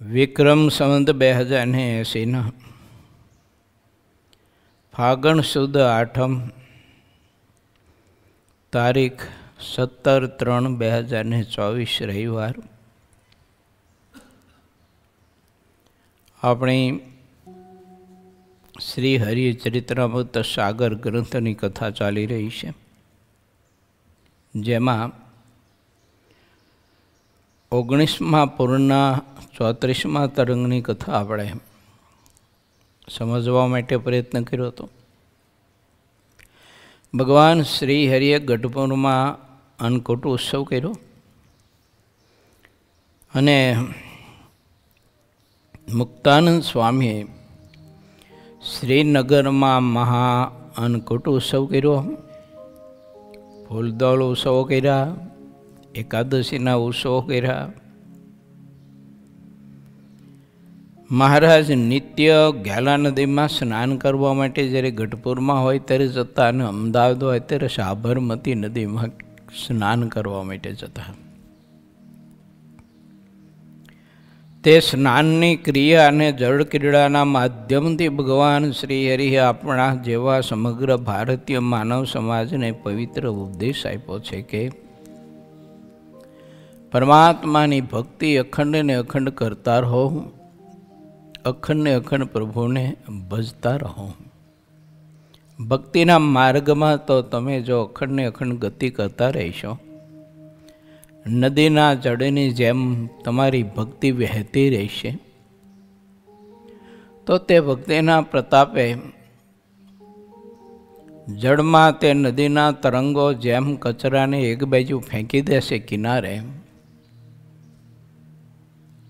વિક્રમ સંવત 2080 ફાગણ સુદ આઠમ તારીખ 17/3/2024 રવિવાર આપણી શ્રી હરિચરિત્રામૃત સાગર ગ્રંથની કથા ચાલી રહી છે, જેમાં 19મા પૂરના 34મા તરંગની કથા આપણે સમજવા માટે પ્રયત્ન કર્યો હતો. ભગવાન શ્રી હરિએ ગઢપુરમાં અન્નકૂટ ઉત્સવ કર્યો અને મુક્તાનંદ સ્વામીએ શ્રીનગરમાં મહા અન્નકૂટ ઉત્સવ કર્યો, ફૂલદોળ ઉત્સવો કર્યા, એકાદશીના ઉત્સવો કર્યા. મહારાજ નિત્ય ગ્યાલા નદીમાં સ્નાન કરવા માટે જ્યારે ગઢપુરમાં હોય ત્યારે જતા અને અમદાવાદ હોય ત્યારે સાબરમતી નદીમાં સ્નાન કરવા માટે જતા. તે સ્નાનની ક્રિયા અને જળક્રીડાના માધ્યમથી ભગવાન શ્રી હરિએ આપણા જેવા સમગ્ર ભારતીય માનવ સમાજને પવિત્ર ઉપદેશ આપ્યો છે કે પરમાત્માની ભક્તિ અખંડ ને અખંડ કરતા રહો, અખંડ ને અખંડ પ્રભુને ભજતા રહો. ભક્તિના માર્ગમાં તો તમે જો અખંડ ને અખંડ ગતિ કરતા રહેશો, નદીના જળની જેમ તમારી ભક્તિ વહેતી રહેશે, તો તે ભક્તિના પ્રતાપે જળમાં તે નદીના તરંગો જેમ કચરાને એક બાજુ ફેંકી દેશે કિનારે,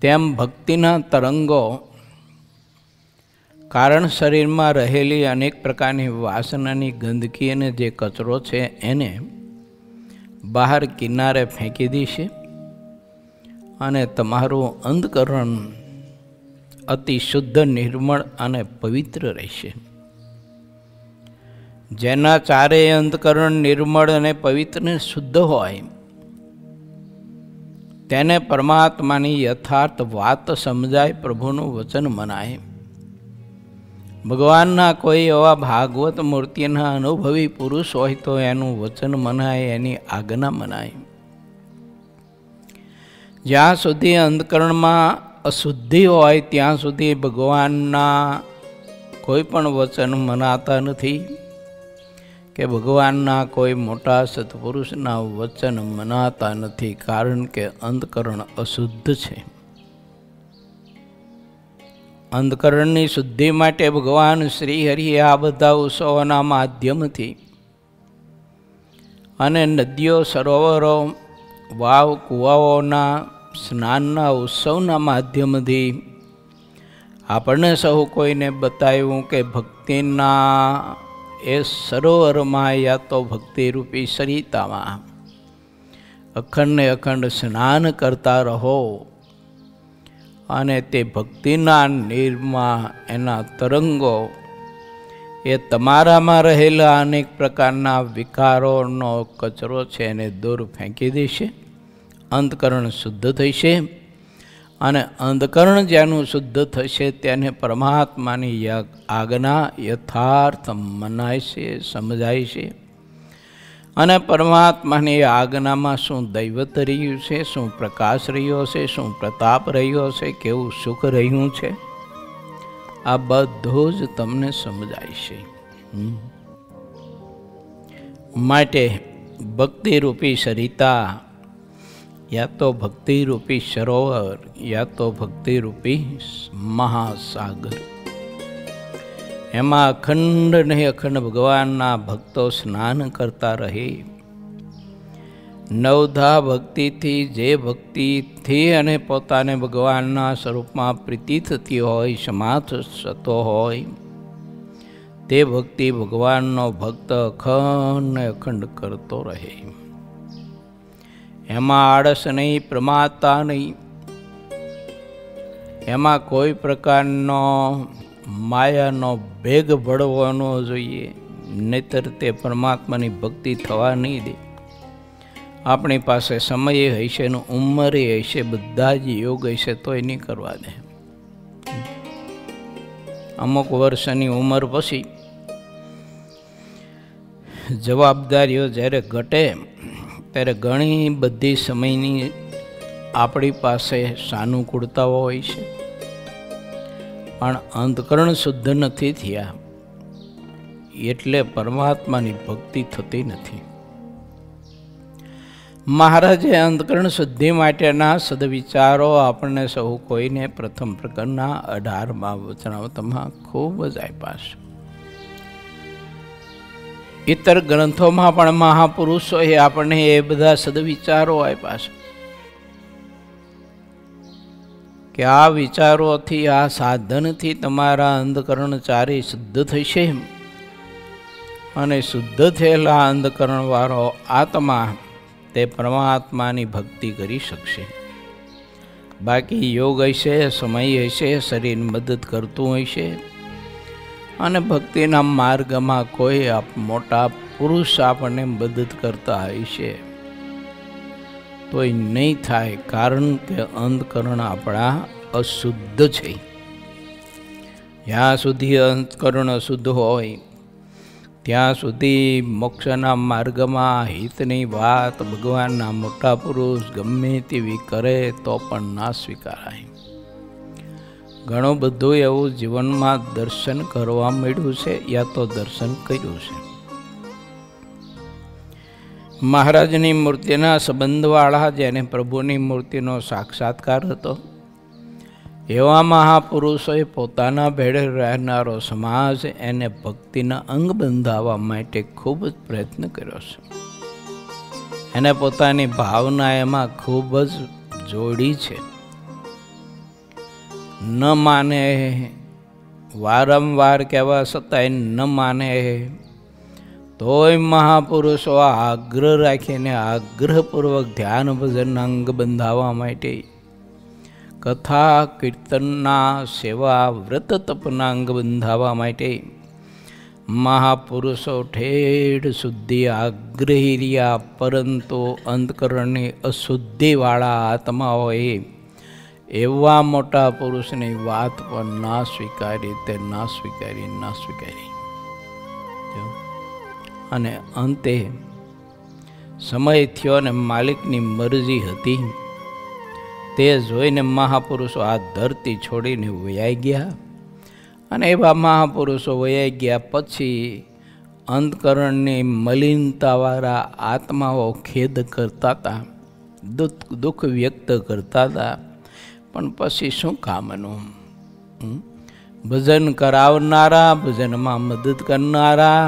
તેમ ભક્તિના તરંગો કારણ શરીરમાં રહેલી અનેક પ્રકારની વાસનાની ગંદકી અને જે કચરો છે એને બહાર કિનારે ફેંકી દેશે અને તમારું અંતઃકરણ અતિ શુદ્ધ, નિર્મળ અને પવિત્ર રહેશે. જેના ચારેય અંતઃકરણ નિર્મળ અને પવિત્ર અને શુદ્ધ હોય તેને પરમાત્માની યથાર્થ વાત સમજાય, પ્રભુનું વચન મનાય. ભગવાનના કોઈ એવા ભાગવત મૂર્તિના અનુભવી પુરુષ હોય તો એનું વચન મનાય, એની આજ્ઞા મનાય. જ્યાં સુધી અંતઃકરણમાં અશુદ્ધિ હોય ત્યાં સુધી ભગવાનના કોઈ પણ વચન મનાતા નથી કે ભગવાનના કોઈ મોટા સત્પુરુષના વચન મનાતા નથી, કારણ કે અંતઃકરણ અશુદ્ધ છે. અંતઃકરણની શુદ્ધિ માટે ભગવાન શ્રી હરિએ આ બધા ઉત્સવોના માધ્યમથી અને નદીઓ, સરોવરો, વાવ, કુવાઓના સ્નાનના ઉત્સવના માધ્યમથી આપણને સૌ કોઈને બતાવ્યું કે ભક્તિના એ સરોવરમાં યા તો ભક્તિરૂપી સરિતામાં અખંડ ને અખંડ સ્નાન કરતા રહો અને તે ભક્તિના નીરમાં એના તરંગો એ તમારામાં રહેલા અનેક પ્રકારના વિકારોનો કચરો છે એને દૂર ફેંકી દેશે. અંતઃકરણ શુદ્ધ થશે અને અંતઃકરણ જેનું શુદ્ધ થશે તેને પરમાત્માની આજ્ઞા યથાર્થ મનાય છે, સમજાય છે. અને પરમાત્માની આજ્ઞામાં શું દૈવત રહ્યું છે, શું પ્રકાશ રહ્યો છે, શું પ્રતાપ રહ્યો છે, કેવું સુખ રહ્યું છે, આ બધું જ તમને સમજાય છે. માટે ભક્તિરૂપી સરિતા યા તો ભક્તિરૂપી સરોવર યા તો ભક્તિરૂપી મહાસાગર, એમાં અખંડ ને અખંડ ભગવાનના ભક્તો સ્નાન કરતા રહે. નવધા ભક્તિથી જે ભક્તિથી અને પોતાને ભગવાનના સ્વરૂપમાં પ્રીતિ થતી હોય, સમાધ થતો હોય, તે ભક્તિ ભગવાનનો ભક્ત અખંડ ને અખંડ કરતો રહે. એમાં આળસ નહીં, પ્રમાદતા નહીં, એમાં કોઈ પ્રકારનો માયાનો ભેગ ભળવાનો જોઈએ, નહીતર તે પરમાત્માની ભક્તિ થવા નહીં દે આપણી પાસે સમય હશે ને ઉંમરે હશે, બધા જ યોગ હશે તોય નહીં કરવા દે. અમુક વર્ષની ઉંમર પછી જવાબદારીઓ જ્યારે ઘટે ત્યારે ઘણી બધી સમયની આપણી પાસે સાનુકૂળતાઓ હોય છે, પણ અંતકરણ શુદ્ધ નથી થયા એટલે પરમાત્માની ભક્તિ થતી નથી. મહારાજે અંતકરણ શુદ્ધિ માટેના સદવિચારો આપણને સૌ કોઈને પ્રથમ પ્રકરણના 18માં વચનામૃતમાં ખૂબ જ આપ્યા છે. ઇતર ગ્રંથોમાં પણ મહાપુરુષોએ આપણને એ બધા સદવિચારો આપ્યા છે કે આ વિચારોથી, આ સાધનથી તમારા અંધકરણચારી શુદ્ધ થશે અને શુદ્ધ થયેલા અંધકરણવાળો આત્મા તે પરમાત્માની ભક્તિ કરી શકશે. બાકી યોગ હશે, સમય હશે, શરીર મદદ કરતું હશે અને ભક્તિના માર્ગમાં કોઈ મોટા પુરુષ આપણને મદદ કરતા હશે તોય નહીં થાય, કારણ કે અંતકરણ આપણા અશુદ્ધ છે. જ્યાં સુધી અંતકરણ અશુદ્ધ હોય ત્યાં સુધી મોક્ષના માર્ગમાં હિતની વાત ભગવાનના મોટા પુરુષ ગમે તેવી કરે તો પણ ના સ્વીકારાય. ઘણું બધું એવું જીવનમાં દર્શન કરવા મળ્યું છે યા તો દર્શન કર્યું છે. મહારાજની મૂર્તિના સંબંધવાળા જેને પ્રભુની મૂર્તિનો સાક્ષાત્કાર હતો એવા મહાપુરુષોએ પોતાના ભેળે રહેનારો સમાજ એને ભક્તિના અંગ બંધાવવા માટે ખૂબ જ પ્રયત્ન કર્યો છે. એને પોતાની ભાવના એમાં ખૂબ જ જોડી છે. ન માને, વારંવાર કહેવા છતાંય ન માને તોય મહાપુરુષો આગ્રહ રાખીને આગ્રહપૂર્વક ધ્યાન ભજનના અંગ બંધાવવા માટે, કથા કીર્તનના સેવા વ્રત તપના અંગ બંધાવવા માટે મહાપુરુષો ઠેઠ શુદ્ધિ આગ્રહી રહ્યા. પરંતુ અંતકરણની અશુદ્ધિવાળા આત્માઓએ એવા મોટા પુરુષની વાત પણ ના સ્વીકારી, તે ના સ્વીકારી. અને અંતે સમય થયો અને માલિકની મરજી હતી તે જોઈને મહાપુરુષો આ ધરતી છોડીને વયા ગયા. અને એવા મહાપુરુષો વયા ગયા પછી અંતકરણની મલિનતાવાળા આત્માઓ ખેદ કરતા હતા, દુઃખ વ્યક્ત કરતા હતા, પણ પછી શું કામનું? ભજન કરાવનારા, ભજનમાં મદદ કરનારા,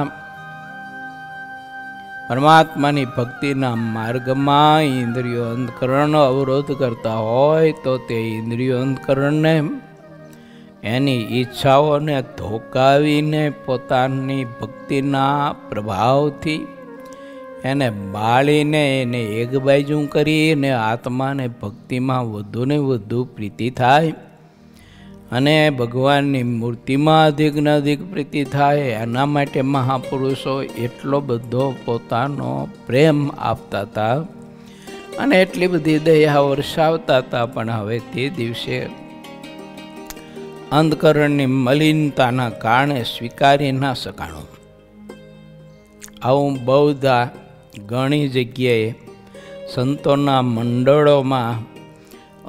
પરમાત્માની ભક્તિના માર્ગમાં ઇન્દ્રિયો અંતકરણનો અવરોધ કરતા હોય તો તે ઇન્દ્રિયો અંતકરણને એની ઈચ્છાઓને ધોકાવીને પોતાની ભક્તિના પ્રભાવથી એને બાળીને એને એક બાજુ કરીને આત્માને ભક્તિમાં વધુને વધુ પ્રીતિ થાય અને ભગવાનની મૂર્તિમાં અધિકને અધિક પ્રીતિ થાય, એના માટે મહાપુરુષો એટલો બધો પોતાનો પ્રેમ આપતા હતા અને એટલી બધી દયા વરસાવતા હતા. પણ હવે તે દિવસે અંતકરણની મલિનતાના કારણે સ્વીકારી ના શકાણું. આવું બહુધા ઘણી જગ્યાએ સંતોના મંડળોમાં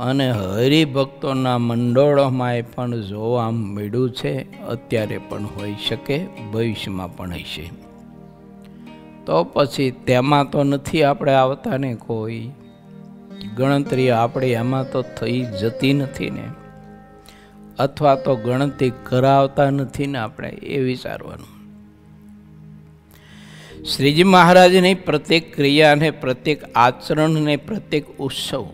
અને હરિભક્તોના મંડળોમાં પણ જોવા મળ્યું છે. અત્યારે પણ હોઈ શકે, ભવિષ્યમાં પણ હશે. તો પછી તેમાં તો નથી આપણે આવતા ને, કોઈ ગણતરી આપણે એમાં તો થઈ જતી નથી ને, અથવા તો ગણતરી કરાવતા નથી ને આપણે, એ વિચારવાનું. શ્રીજી મહારાજની પ્રત્યેક ક્રિયાને, પ્રત્યેક આચરણને, પ્રત્યેક ઉત્સવ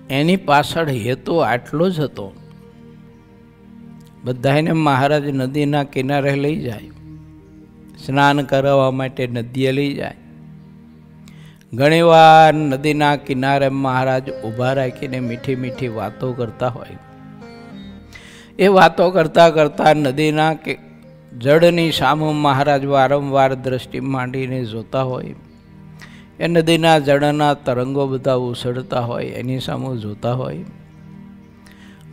એની પાછળ હેતુ આટલો જ હતો. બધાને મહારાજ નદીના કિનારે લઈ જાય, સ્નાન કરાવવા માટે નદીએ લઈ જાય. ઘણીવાર નદીના કિનારે મહારાજ ઊભા રાખીને મીઠી મીઠી વાતો કરતા હોય. એ વાતો કરતા કરતા નદીના જળની સામે મહારાજ વારંવાર દ્રષ્ટિ માંડીને જોતા હોય. એ નદીના જળના તરંગો બધા ઉછળતા હોય, એની સામે જોતા હોય,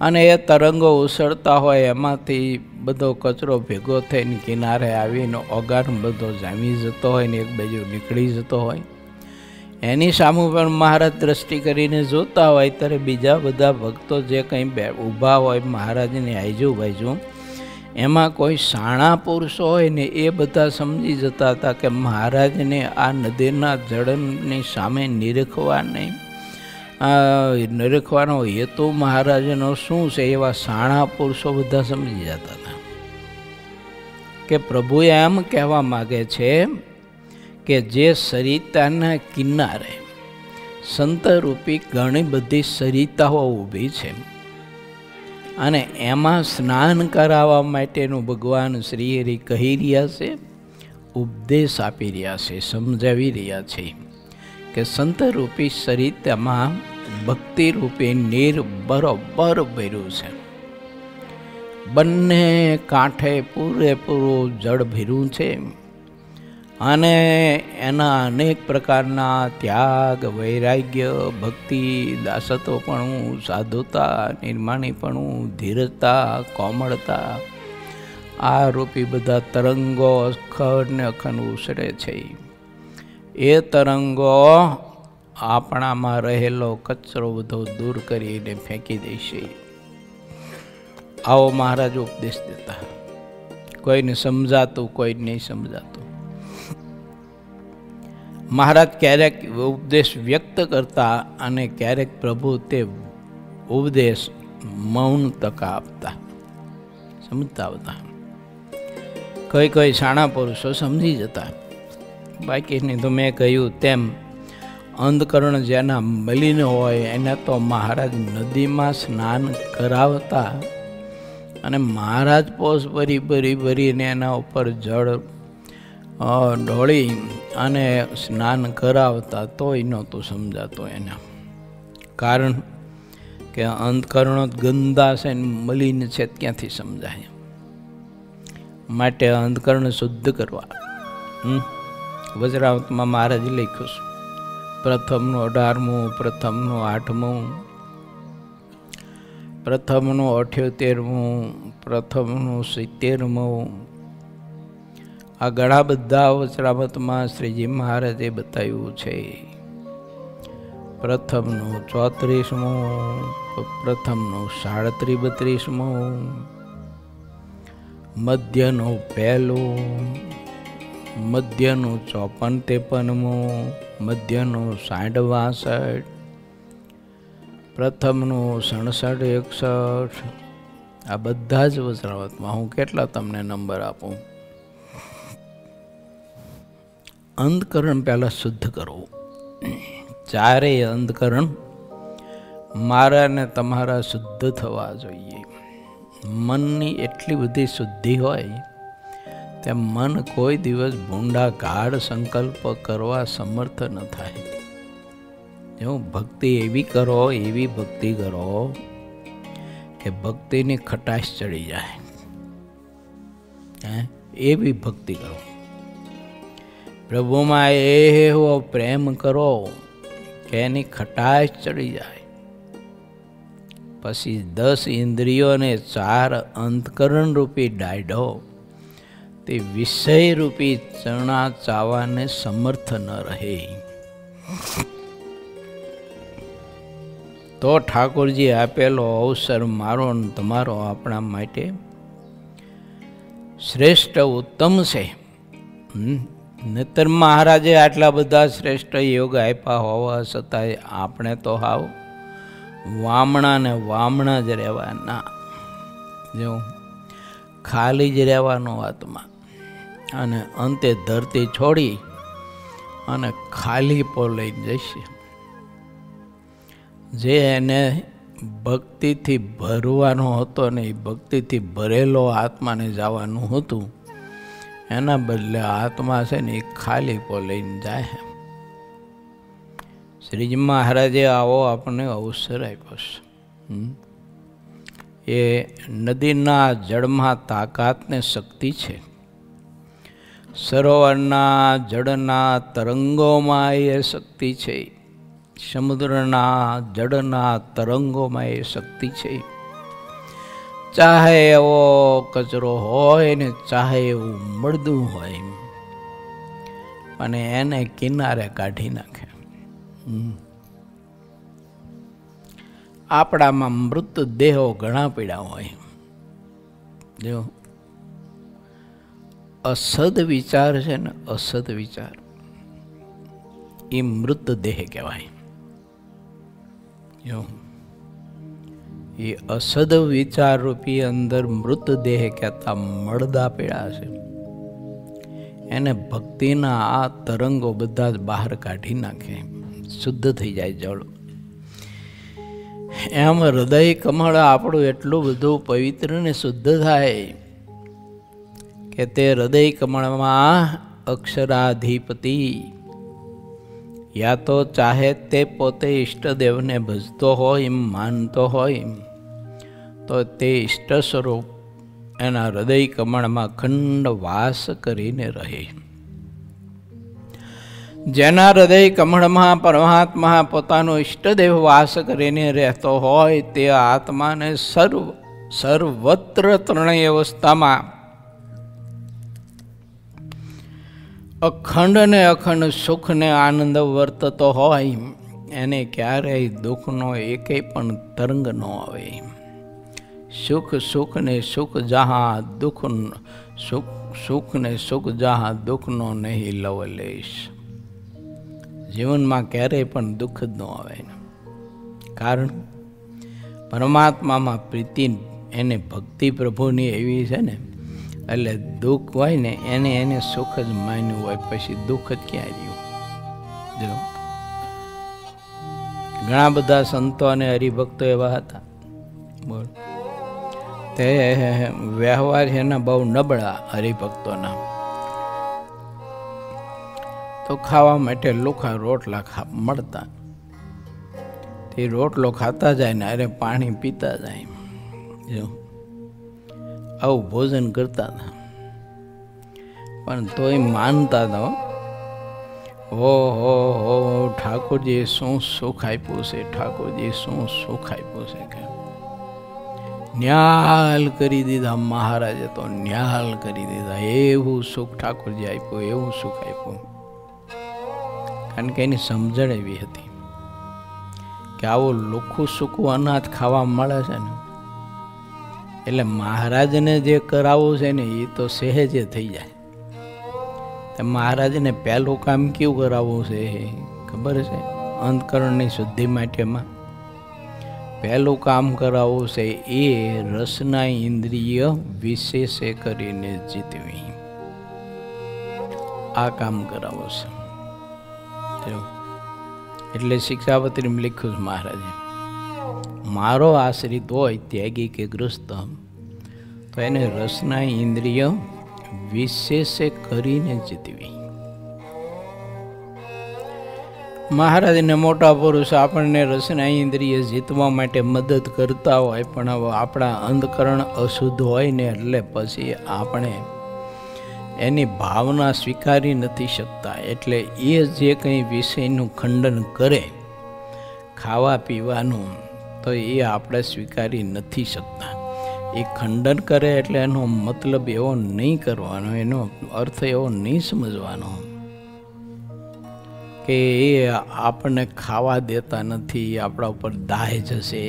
અને એ તરંગો ઉછળતા હોય એમાંથી બધો કચરો ભેગો થઈને કિનારે આવીને ઓગાર બધો જામી જતો હોય ને એક બાજુ નીકળી જતો હોય, એની સામે પણ મહારાજ દ્રષ્ટિ કરીને જોતા હોય ત્યારે બીજા બધા ભક્તો જે કંઈ ઊભા હોય મહારાજની આજુબાજુ, એમાં કોઈ શાણા પુરુષો હોય ને એ બધા સમજી જતા હતા કે મહારાજને આ નદીના જળની સામે નિરખવા નહીં, નિરખવાનો હેતુ મહારાજનો શું છે, એવા શાણા પુરુષો બધા સમજી જતા હતા કે પ્રભુ એમ કહેવા માગે છે કે જે સરિતાના કિનારે સંતરૂપી ઘણી બધી સરિતાઓ ઊભી છે અને એમાં સ્નાન કરાવવા માટેનું ભગવાન શ્રી હરિ કહી રહ્યા છે, ઉપદેશ આપી રહ્યા છે, સમજાવી રહ્યા છે કે સંતરૂપી સરિતામાં ભક્તિરૂપી નીર બરોબર ભર્યું છે, બંને કાંઠે પૂરેપૂરું જળ ભર્યું છે અને એના અનેક પ્રકારના ત્યાગ, વૈરાગ્ય, ભક્તિ, દાસત્વપણું, સાધુતા, નિર્માણીપણું, ધીરજતા, કોમળતા આ રૂપી બધા તરંગો અખંડ ને અખંડ ઉછળે છે. એ તરંગો આપણામાં રહેલો કચરો બધો દૂર કરીને ફેંકી દેશે. આવો મહારાજ ઉપદેશ દેતા, કોઈને સમજાતું, કોઈને નહીં સમજાતું. મહારાજ ક્યારેક ઉપદેશ વ્યક્ત કરતા અને ક્યારેક પ્રભુ તે ઉપદેશ મૌન તકા આપતા, સમજતા આવતા. કોઈ શાણા પુરુષો સમજી જતા, બાકીની તો મેં કહ્યું તેમ અંધકરણ જેના મલિન હોય એને તો મહારાજ નદીમાં સ્નાન કરાવતા અને મહારાજ પોસ ભરીને એના ઉપર જળ ઢોળી અને સ્નાન કરાવતા તોય નહોતું સમજાતું એને. કારણ કે અંધકરણો ગંદા છે ને મલિન છે, ક્યાંથી સમજાય? માટે અંધકરણ શુદ્ધ કરવા વજરાવતમાં મહારાજ લખ્યું છે, પ્રથમનું 18મું, પ્રથમનું 8મું, પ્રથમનું 78મું, પ્રથમનું 70મું. આ ઘણા બધા વચરામતમાં શ્રીજી મહારાજે બતાવ્યું છે. પ્રથમનું 34મું, પ્રથમનું 37-32મું, મધ્યનું 1લું, મધ્યનું 54-53મું, મધ્યનું 60-62, પ્રથમનું 67-61. આ બધા જ વચરામતમાં હું કેટલા તમને નંબર આપું. અંધકરણ પહેલાં શુદ્ધ કરવું. ચારેય અંધકરણ મારા ને તમારા શુદ્ધ થવા જોઈએ. મનની એટલી બધી શુદ્ધિ હોય તે મન કોઈ દિવસ ભૂંડા ગાઢ સંકલ્પ કરવા સમર્થ ન થાય. એવું ભક્તિ એવી કરો, એવી ભક્તિ કરો કે ભક્તિની ખટાશ ચડી જાય. એવી ભક્તિ કરો, પ્રભુમાં એવો પ્રેમ કરો કે એની ખટાશ ચડી જાય. પછી 10 ઇન્દ્રિયોને 4 અંતકરણ રૂપી ડાયડો તે વિષય રૂપી ચણા ચાવાને સમર્થ ન રહે. તો ઠાકોરજી આપેલો અવસર મારો ને તમારો આપણા માટે શ્રેષ્ઠ ઉત્તમ છે. નહીતર મહારાજે આટલા બધા શ્રેષ્ઠ યોગ આપ્યા હોવા છતાંય આપણે તો હાવ વામણા ને વામણા જ રહેવાના, જો ખાલી જ રહેવાનો આત્મા, અને અંતે ધરતી છોડી અને ખાલી પો લઈને જશે. જે એને ભક્તિથી ભરવાનો હતો ને એ ભક્તિથી ભરેલો આત્માને જવાનું હતું, એના બદલે આત્મા છે ને એ ખાલી પો લઈને જાય. શ્રીજી મહારાજે આવો આપણને અવસર આપ્યો છે. એ નદીના જળમાં તાકાત ને શક્તિ છે, સરોવરના જળના તરંગોમાં એ શક્તિ છે, સમુદ્રના જળના તરંગોમાં એ શક્તિ છે. ચાહે એવો કચરો હોય ને ચાહે એવું મળદું હોય, અને એને કિનારે કાઢી નાખે. આપણામાં મૃતદેહો ઘણા પીડા હોય. જો અસદ વિચાર છે ને, અસદ વિચાર એ મૃતદેહ કહેવાય. જો એ અસદ વિચાર રૂપી અંદર મૃતદેહ કહેતા મળદા પીડા છે, એને ભક્તિના આ તરંગો બધા જ બહાર કાઢી નાખે, શુદ્ધ થઈ જાય જળ. એમ હૃદય કમળ આપણું એટલું બધું પવિત્ર ને શુદ્ધ થાય કે તે હૃદય કમળમાં અક્ષરાધિપતિ યા તો ચાહે તે પોતે ઈષ્ટદેવને ભજતો હોય, માનતો હોય, તો તે ઈષ્ટ સ્વરૂપ એના હૃદય કમળમાં અખંડ વાસ કરીને રહે. જેના હૃદય કમળમાં પરમાત્મા પોતાનો ઈષ્ટદેવ વાસ કરીને રહેતો હોય, તે આત્માને સર્વત્ર ત્રણેય અવસ્થામાં અખંડ ને અખંડ સુખ ને આનંદ વર્તતો હોય, એને ક્યારેય દુઃખનો એકેય પણ તરંગ ન આવે. સુખ સુખ ને સુખ જહાં દુઃખ, સુખ સુખ ને સુખ જહાં દુઃખનો નહીં લવલેશ. જીવનમાં ક્યારેય પણ દુઃખ જ ન આવે. કારણ પરમાત્મામાં પ્રીતિ, એને ભક્તિ પ્રભુની એવી છે ને, એટલે દુઃખ હોય ને એને સુખ જ માન્યું હોય, પછી દુઃખ જ ક્યાં રહ્યું. જો ઘણા બધા સંતો અને હરિભક્તો એવા હતા, બોલ, તે વ્યવહાર એના બહુ નબળા હરિભક્તોના. તો ખાવા માટે લુખા રોટલા મળતા, તે રોટલો ખાતા જાય ને અરે પાણી પીતા જાય. જો આવું ભોજન કરતા હતા, પણ તોય માનતા હતા. હો ઠાકોરજીએ શું સુખ આપ્યું છે, ઠાકોરજીએ શું સુખ આપ્યું છે કે ન્યાલ કરી દીધા મહારાજે, તો ન્યાલ કરી દીધા. એવું સુખ ઠાકોરજી આપ્યું, એવું સુખ આપ્યું. કારણ કે એની સમજણ એવી હતી કે આવું લુખું સૂકું અનાજ ખાવા મળે છે ને, એટલે મહારાજને જે કરાવવું છે ને એ તો સહેજે થઈ જાય. તો મહારાજને પહેલું કામ કેવું કરાવવું છે ખબર છે? અંતકરણની શુદ્ધિ માટેમાં પહેલું કામ કરાવવું છે એ રસના ઇન્દ્રિય વિશેષે કરીને જીતવી. આ કામ કરાવવું છે. એટલે શિક્ષાપત્રીમાં લખ્યું છે મહારાજે, મારો આશ્રિત હોય ત્યાગી કે ગૃહસ્થ, તો એને રસના ઇન્દ્રિય વિશેષે કરીને જીતવી. મહારાજને મોટા પુરુષ આપણને રસના ઇન્દ્રિય જીતવા માટે મદદ કરતા હોય, પણ હવે આપણા અંતકરણ અશુદ્ધ હોય ને એટલે પછી આપણે એની ભાવના સ્વીકારી નથી શકતા. એટલે એ જે કંઈ વિષયનું ખંડન કરે ખાવા પીવાનું, તો એ આપણે સ્વીકારી નથી શકતા. એ ખંડન કરે એટલે એનો મતલબ એવો નહીં કરવાનો, એનો અર્થ એવો નહીં સમજવાનો કે એ આપણને ખાવા દેતા નથી, આપણા ઉપર દાહ જશે,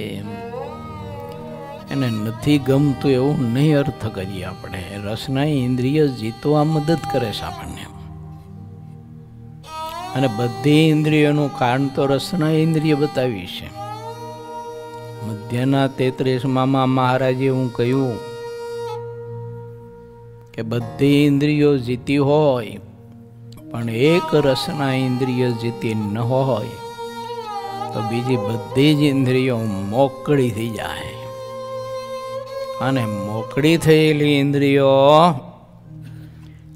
એને નથી ગમતું એવું નહીં અર્થ કરીએ આપણે. રસના ઇન્દ્રિય જીતવા મદદ કરે છે આપણને, અને બધી ઇન્દ્રિયોનું કારણ તો રસના ઇન્દ્રિય બતાવી છે. મધ્યના 33માં મહારાજે હું કહ્યું કે બધી ઇન્દ્રિયો જીતી હોય પણ એક રસના ઇન્દ્રિય જીતી ન હોય તો બીજી બધી જ ઇન્દ્રિયો મોકળી થઈ જાય. અને મોકળી થયેલી ઇન્દ્રિયો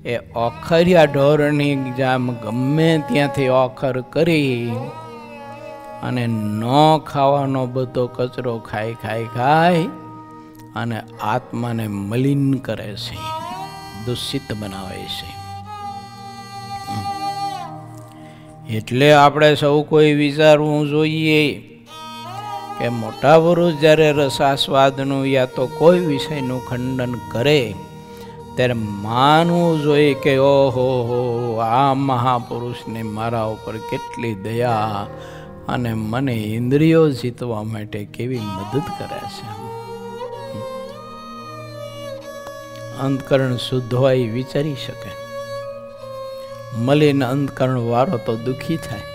એ ઓખરિયા ઢોરની જેમ ગમે ત્યાંથી ઓખર કરી અને ન ખાવાનો બધો કચરો ખાઈ અને આત્માને મલિન કરે છે, દૂષિત બનાવે છે. એટલે આપણે સૌ કોઈ વિચારવું જોઈએ કે મોટા પુરુષ જ્યારે રસાસ્વાદનું યા તો કોઈ વિષયનું ખંડન કરે ત્યારે માનવું જોઈએ કે ઓહો હો, આ મહાપુરુષને મારા ઉપર કેટલી દયા અને મને ઇન્દ્રિયો જીતવા માટે કેવી મદદ કરે છે. અંતકરણ શુદ્ધ હોય વિચારી શકે. મલિન અંતકરણ વાળો તો દુઃખી થાય.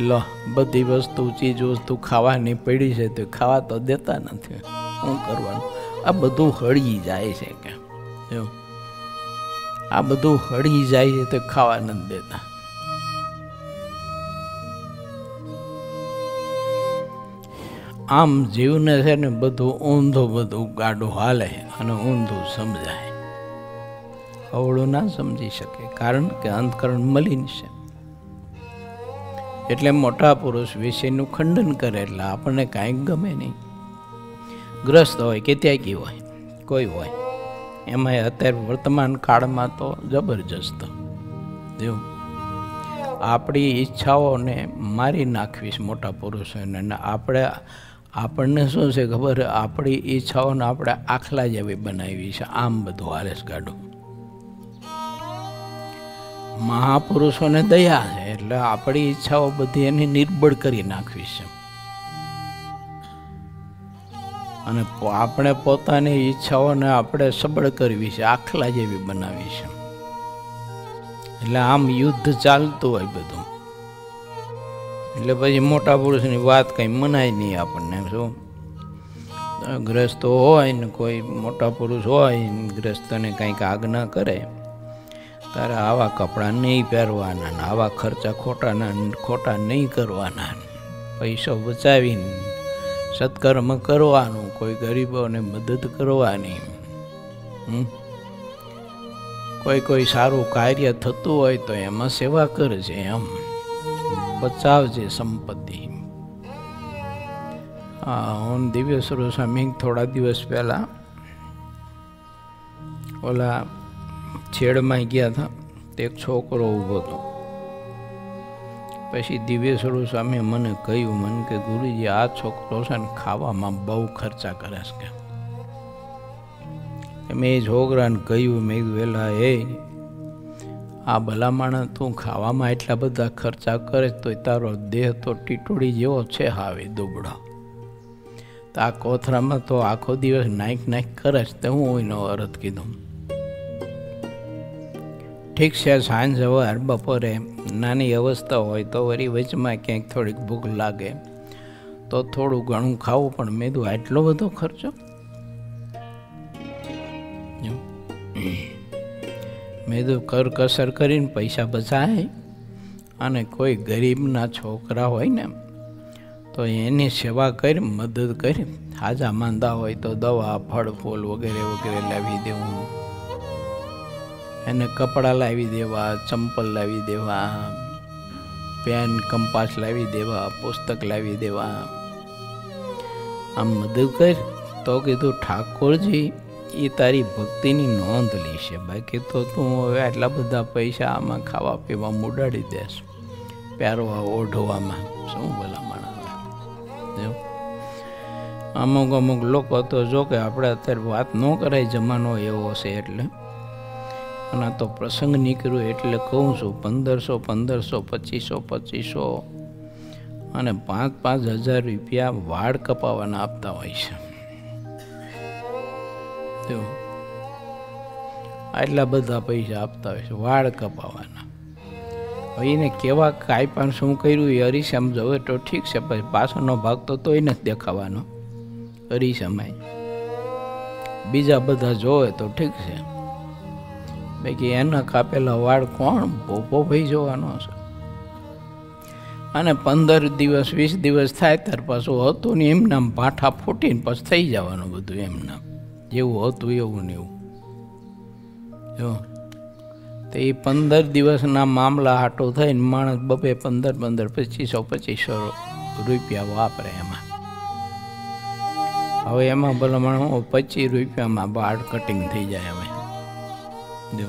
લો, બધી વસ્તુ ચીજ વસ્તુ ખાવાની પડી છે તો ખાવા તો દેતા નથી. શું કરવાનું? આ બધું હળી જાય છે કે આ બધું હળી જાય છે તો ખાવા નથી દેતા. આમ જીવને છે ને બધું ઊંધું બધું ગાડું હાલે અને ઊંધું સમજાય. અવળું ના સમજી શકે કારણ કે અંતકરણ મલિન છે. એટલે મોટા પુરુષ વિષયનું ખંડન કરે એટલે આપણને કાંઈક ગમે નહીં. ગ્રસ્ત હોય કે ત્યાગી હોય કોઈ હોય, એમાં અત્યારે વર્તમાન કાળમાં તો જબરજસ્ત જેવું આપણી ઈચ્છાઓને મારી નાખવીશ મોટા પુરુષોને. આપણને શું છે ખબર? આપણી ઈચ્છાઓને આપણે આખલા જેવી બનાવી છે. આમ બધું હાલેસ ગાડું. મહાપુરુષોને દયા છે એટલે આપણી ઈચ્છાઓ બધી એની નિર્બળ કરી નાખવી છે અને આપણે પોતાની ઈચ્છાઓને આપણે સબળ કરવી છે, આખલા જેવી બનાવી છે. એટલે આમ યુદ્ધ ચાલતું હોય બધું. એટલે પછી મોટા પુરુષની વાત કંઈ મનાય નહીં આપણને. શું ગ્રસ્તો હોય ને કોઈ મોટા પુરુષ હોય ગ્રસ્તને કંઈક આજ્ઞા કરે તારે આવા કપડાં નહીં પહેરવાના, આવા ખર્ચા ખોટા નહીં કરવાના, પૈસો બચાવીને સત્કર્મ કરવાનું, કોઈ ગરીબોને મદદ કરવાની, કોઈ સારું કાર્ય થતું હોય તો એમાં સેવા કરજે, એમ બચાવજે સંપત્તિ. હું દિવ્ય સ્વરૂપ સ્વામી થોડા દિવસ પહેલા ઓલા છેડમાં ગયા હતા. એક છોકરો ઊભો હતો. પછી દિવ્ય સ્વરૂપ સ્વામી મને કહ્યું, મને કે ગુરુજી આ છોકરો છે ને ખાવામાં બહુ ખર્ચા કરે છે. મેં એ છોકરાને કહ્યું, મેં વહેલા આ ભલામણ તું ખાવામાં એટલા બધા ખર્ચા કરે તો તારો દેહ તો ટીટોડી જેવો છે, હાવી દુબળો. તો આ કોથરામાં તો આખો દિવસ નાખ કરે છે તો હું એનો અર્થ કીધું. ઠીક છે, સાંજ સવાર બપોરે નાની અવસ્થા હોય તો વળી વચમાં ક્યાંક થોડીક ભૂખ લાગે તો થોડું ઘણું ખાવું, પણ મેં કીધું આટલો બધો ખર્ચો? મેં કીધું કરકસર કરીને પૈસા બચાય અને કોઈ ગરીબના છોકરા હોય ને તો એની સેવા કરી, મદદ કરી, હાજા માંદા હોય તો દવા ફળ ફૂલ વગેરે વગેરે લાવી દેવું, એને કપડાં લાવી દેવા, ચંપલ લાવી દેવા, પેન કંપાસ લાવી દેવા, પુસ્તક લાવી દેવા, આમ મદદ કર. તો કીધું ઠાકોરજી એ તારી ભક્તિની નોંધ લેશે, બાકી તો તું હવે આટલા બધા પૈસા આમાં ખાવા પીવા ઉડાડી દેશ, પહેરવા ઓઢવામાં શું ભલામણ. અમુક લોકો તો જો કે આપણે અત્યારે વાત ન કરાય, જમાનો એવો છે એટલે. અને તો પ્રસંગ નીકળ્યો એટલે કહું છું, 1500 2500 અને 5,000 રૂપિયા વાળ કપાવવાના આપતા હોય છે. આટલા બધા પૈસા આપતા હોય છે વાળ કપાવવાના. હવે એને કેવા કાંઈ પણ શું કર્યું એ અરીસામાં જોવે તો ઠીક છે, પછી પાછળનો ભાગ તો તોય નથી દેખાવાનો અરીસામાં. બીજા બધા જોવે તો ઠીક છે, બાકી એના કાપેલા વાળ કોણ ભોપો ભાઈ જોવાનો છે. અને 15 દિવસ 20 દિવસ થાય ત્યાર પાછું હતું ને એમના ભાઠા ફૂટીને પછી થઈ જવાનું બધું એમના જેવું હતું એવું ને એવું. જો તો એ 15 દિવસના મામલા હાટો થઈને માણસ 15 2500 રૂપિયા વાપરે એમાં. હવે એમાં ભલે માણસ 25 રૂપિયામાં વાળ કટિંગ થઈ જાય. હવે જો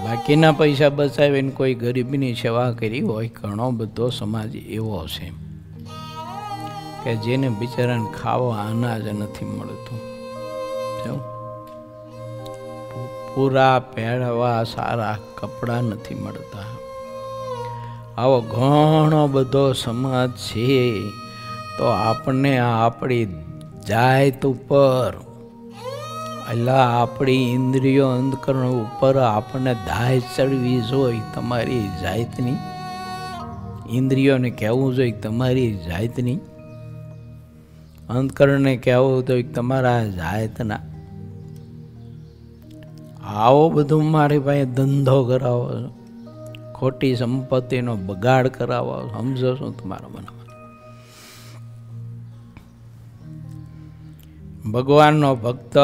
બાકીના પૈસા બચાવીને કોઈ ગરીબની સેવા કરી હોય. ઘણો બધો સમાજ એવો છે કે જેને બિચારાને ખાવા અનાજ નથી મળતું, પૂરા પહેરવા સારા કપડાં નથી મળતા. આવો ઘણો બધો સમાજ છે. તો આપણને આપણી જાત ઉપર, એટલે આપણી ઇન્દ્રિયો અંતકરણ ઉપર આપણને દાય ચડવી જોઈએ. તમારી જાતની ઇન્દ્રિયોને કહેવું જોઈએ તમારી જાતની, અંતકરણને કહેવું જોઈએ તમારા જાતના. આવો બધું મારી પાસે ધંધો કરાવો છો, ખોટી સંપત્તિનો બગાડ કરાવો, સમજો છો તમારા મનમાં. ભગવાનનો ભક્ત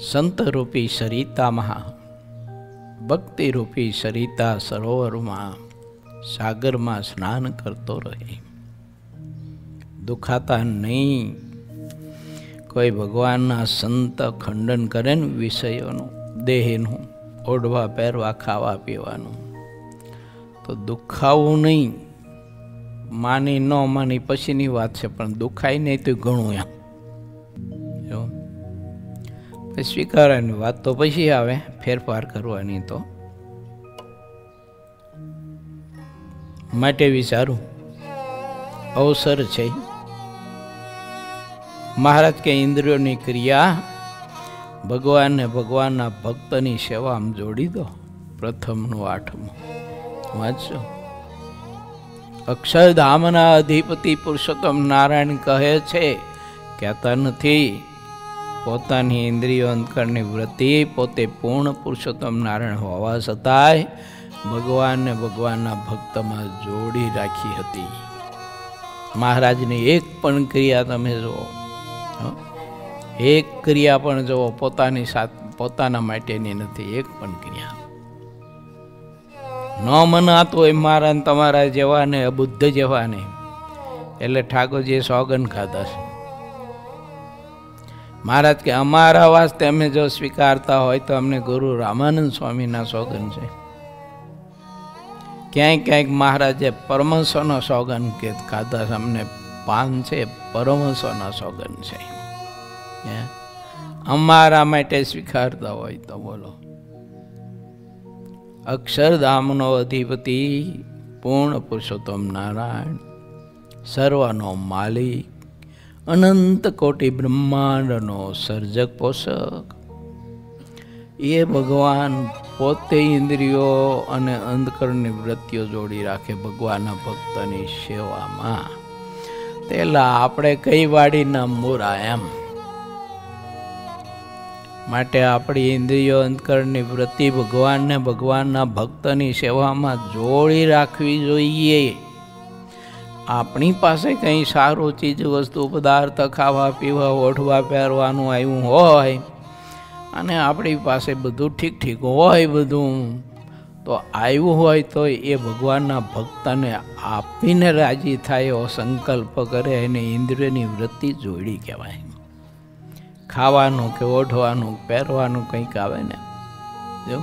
સંતરૂપી સરિતામાં, ભક્તિરૂપી સરિતા સરોવરમાં, સાગરમાં સ્નાન કરતો રહે, દુખાતા નહીં. કોઈ ભગવાનના સંત ખંડન કરે ને વિષયોનું, દેહનું, ઓઢવા પહેરવા ખાવા પીવાનું, તો દુખાવું નહીં. માની ન માની પછીની વાત છે, પણ દુખાય નહીં તો ઘણું એમ જો સ્વીકારવાની વાત તો પછી આવે, ફેરફાર કરવાની. તો માટે વિચારું અવસર છે. મહારાજ કે ઇન્દ્રિયોની ક્રિયા ભગવાનને ભગવાનના ભક્તની સેવામાં જોડી દો. પ્રથમનું 8મું વાંચો. અક્ષરધામના અધિપતિ પુરુષોત્તમ નારાયણ કહે છે, કહેતા નથી, પોતાની ઇન્દ્રિયો અંતકરણની વૃત્તિ પોતે પૂર્ણ પુરુષોત્તમ નારાયણ હોવા છતાંય ભગવાનને ભગવાનના ભક્તમાં જોડી રાખી હતી. મહારાજની એક પણ ક્રિયા તમે જુઓ, એક ક્રિયા પણ જુઓ પોતાની સાથે, પોતાના માટેની નથી એક પણ ક્રિયા. ન મનાતો હોય મારા ને તમારા જેવાને, અબુદ્ધ જેવાને, એટલે ઠાકોરજીએ સોગન ખાધા છે. મહારાજ કે અમારા વાસ્તે અમે જો સ્વીકારતા હોય તો અમને ગુરુ રામાનંદ સ્વામીના સોગન છે. ક્યાંય ક્યાંક મહારાજે પરમહંસોનો સોગન કે ખાધા છે. અમને પાન છે, પરમહંસોના સોગન છે. અમારા માટે સ્વીકારતા હોય તો બોલો. અક્ષરધામનો અધિપતિ પૂર્ણ પુરુષોત્તમ નારાયણ, સર્વનો માલિક, અનંત કોટી બ્રહ્માંડનો સર્જક પોષક, એ ભગવાન પોતે ઇન્દ્રિયો અને અંધકરણની વૃત્તિઓ જોડી રાખે ભગવાનના ભક્તની સેવામાં. તેલા આપણે કઈ વાડીના મૂરા એમ. માટે આપણી ઇન્દ્રિયો અંતકરણની વૃત્તિ ભગવાનને ભગવાનના ભક્તની સેવામાં જોડી રાખવી જોઈએ. આપણી પાસે કંઈ સારું ચીજ વસ્તુ પદાર્થ ખાવા પીવા ઓઢવા પહેરવાનું આવ્યું હોય અને આપણી પાસે બધું ઠીક ઠીક હોય બધું, તો આવ્યું હોય તો એ ભગવાનના ભક્તને આપીને રાજી થાય એવો સંકલ્પ કરે એને ઇન્દ્રિયની વૃત્તિ જોડી કહેવાય. ખાવાનું કે ઓઢવાનું પહેરવાનું કંઈક આવે ને જો,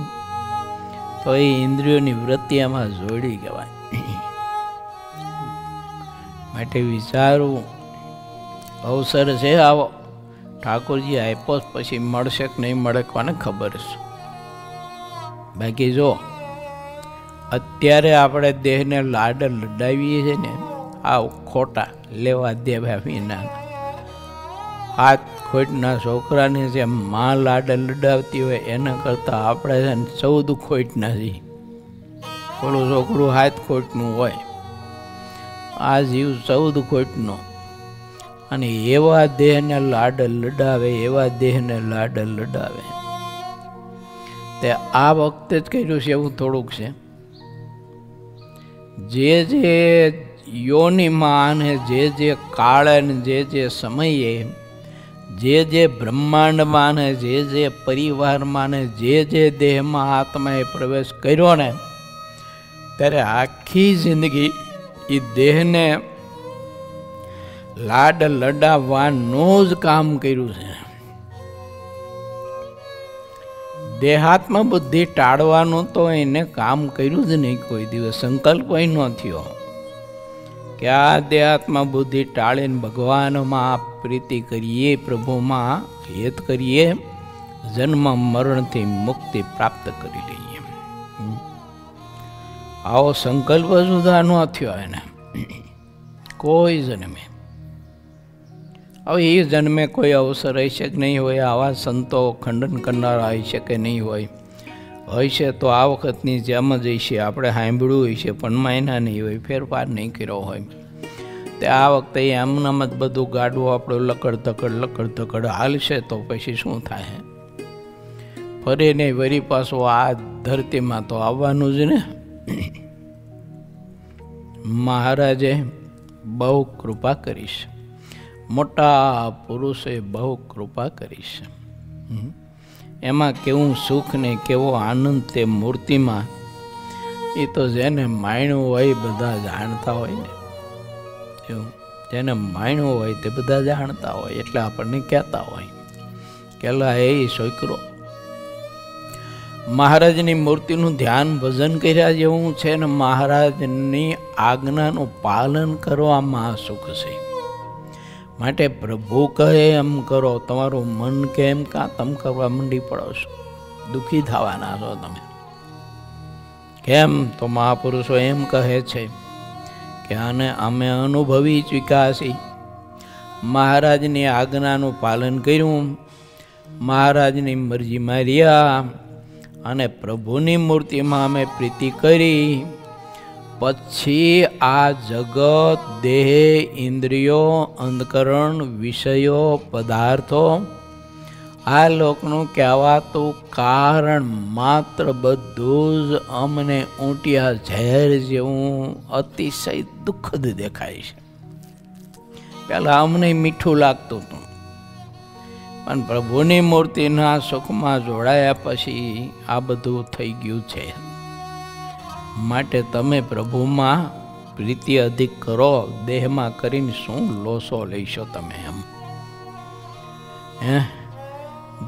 તો એ ઇન્દ્રિયોની વૃત્તિ એમાં જોડી કહેવાય. માટે વિચારવું અવસર છે આવો. ઠાકોરજી આપ્યો પછી મળશે કે નહીં મળે કોને ખબર છે. બાકી જો અત્યારે આપણે દેહને લાડ લડાવીએ છીએ ને, આ ખોટા લેવા દેવા વિના. હાથ ખોટના છોકરાને જેમ માં લાડ લડાવતી હોય એના કરતાં આપણે છે ને 14 ખોટના છીએ. થોડું છોકરું હાથ ખોટનું હોય, આ જીવ 14 ખોટનો. અને એવા દેહને લાડ લડાવે, એવા દેહને લાડ લડાવે. તે આ વખતે જ કર્યું છે એવું થોડુંક છે. જે જે યોનિમાં ને જે કાળે ને જે સમયે, જે બ્રહ્માંડમાં ને જે પરિવારમાં ને જે દેહમાં આત્માએ પ્રવેશ કર્યો ને, ત્યારે આખી જિંદગી એ દેહને લાડ લડાવવાનું જ કામ કર્યું છે. દેહાત્મ બુદ્ધિ ટાળવાનું તો એને કામ કર્યું જ નહીં, કોઈ દિવસ સંકલ્પ ન થયો કે આ દેહાત્મા બુદ્ધિ ટાળીને ભગવાનમાં પ્રીતિ કરીએ, પ્રભુમાં હેત કરીએ, જન્મ મરણથી મુક્તિ પ્રાપ્ત કરી લઈએ. આવો સંકલ્પ સુધા ન થયો એને કોઈ જન્મે. હવે એ જન્મે કોઈ અવસર હોય છે કે નહીં હોય, આવા સંતો ખંડન કરનારા હોય છે કે નહીં હોય છે તો આ વખતની જેમ જ હશે. આપણે સાંભળ્યું હોય છે પણ માયના નહીં હોય, ફેરફાર નહીં કર્યો હોય. તે આ વખતે એમનામ જ બધું ગાડવું આપણું લકડ ધકડ હાલશે તો પછી શું થાય? ફરી નહીં વરી પાછું આ ધરતીમાં તો આવવાનું જ ને. મહારાજે બહુ કૃપા કરીશ, મોટા પુરુષે બહુ કૃપા કરીશ. એમાં કેવું સુખ ને કેવો આનંદ તે મૂર્તિમાં, એ તો જેને માણ્યું હોય બધા જાણતા હોય ને. એવું જેને માણ્યું હોય તે બધા જાણતા હોય, એટલે આપણને કહેતા હોય કે લા એ છોકરો મહારાજની મૂર્તિનું ધ્યાન ભજન કર્યા જેવું છે ને મહારાજની આજ્ઞાનું પાલન કરવામાં સુખ છે. માટે પ્રભુ કહે એમ કરો, તમારું મન કે એમ કાં તમે કરવા મંડી પડો છો, દુઃખી થવાના છો તમે. કેમ તો મહાપુરુષો એમ કહે છે કે આને અમે અનુભવી ચૂક્યા છીએ. મહારાજની આજ્ઞાનું પાલન કર્યું, મહારાજની મરજીમાં રહ્યા અને પ્રભુની મૂર્તિમાં અમે પ્રીતિ કરી. પછી આ જગત, દેહ, ઇન્દ્રિયો, અંધકરણ, વિષયો, પદાર્થો, આ લોકનું કહેવાતું કારણ માત્ર બધું જ અમને ઊંટિયા ઝેર જેવું અતિશય દુઃખદ દેખાય છે. પહેલાં અમને મીઠું લાગતું હતું, પણ પ્રભુની મૂર્તિના સુખમાં જોડાયા પછી આ બધું થઈ ગયું છે. માટે તમે પ્રભુમાં પ્રીતિ અધિક કરો, દેહમાં કરીને શું લોસો લઈશો તમે? એમ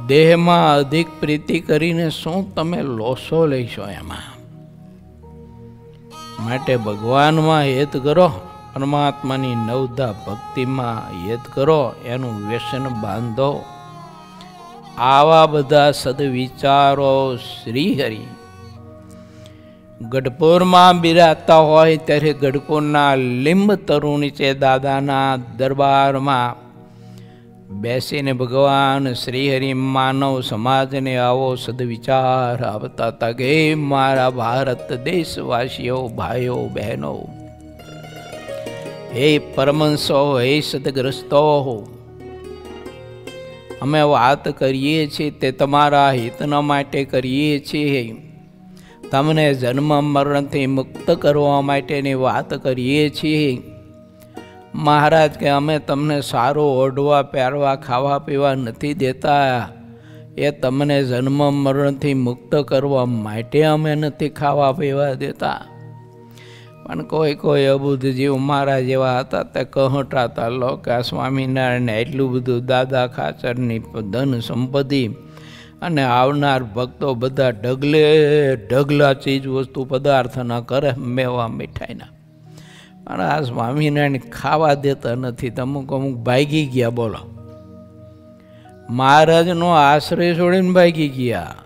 દેહમાં અધિક પ્રીતિ કરીને શું તમે લોસો લઈશો એમાં? માટે ભગવાનમાં હેત કરો, પરમાત્માની નવધા ભક્તિમાં હેત કરો, એનું વ્યસન બાંધો. આવા બધા સદવિચારો શ્રીહરિ ગઢપુરમાં બિરાજતા હોય ત્યારે ગઢપુરના લીંબ તરુ નીચે દાદાના દરબારમાં બેસીને ભગવાન શ્રીહરિ માનવ સમાજને આવો સદવિચાર આવતા હતા કે મારા ભારત દેશવાસીઓ, ભાઈઓ બહેનો, હે પરમંશો, હે સદગ્રસ્તો, અમે વાત કરીએ છીએ તે તમારા હિતના માટે કરીએ છીએ. તમને જન્મ મરણથી મુક્ત કરવા માટેની વાત કરીએ છીએ. મહારાજ કે અમે તમને સારું ઓઢવા, પહેરવા, ખાવા પીવા નથી દેતા, એ તમને જન્મ મરણથી મુક્ત કરવા માટે અમે નથી ખાવા પીવા દેતા. પણ કોઈ અબુદ્ધ જીવ મારા જેવા હતા તે કહટાતા લો કે આ સ્વામિનારાયણ એટલું બધું દાદા ખાચરની ધન સંપત્તિ અને આવનાર ભક્તો બધા ઢગલા ચીજ વસ્તુ પદાર્થના કરે, મેવા મીઠાઈના, પણ આ સ્વામિનારાયણ ખાવા દેતા નથી. અમુક ભાગી ગયા. બોલો, મહારાજનો આશ્રય છોડીને ભાગી ગયા.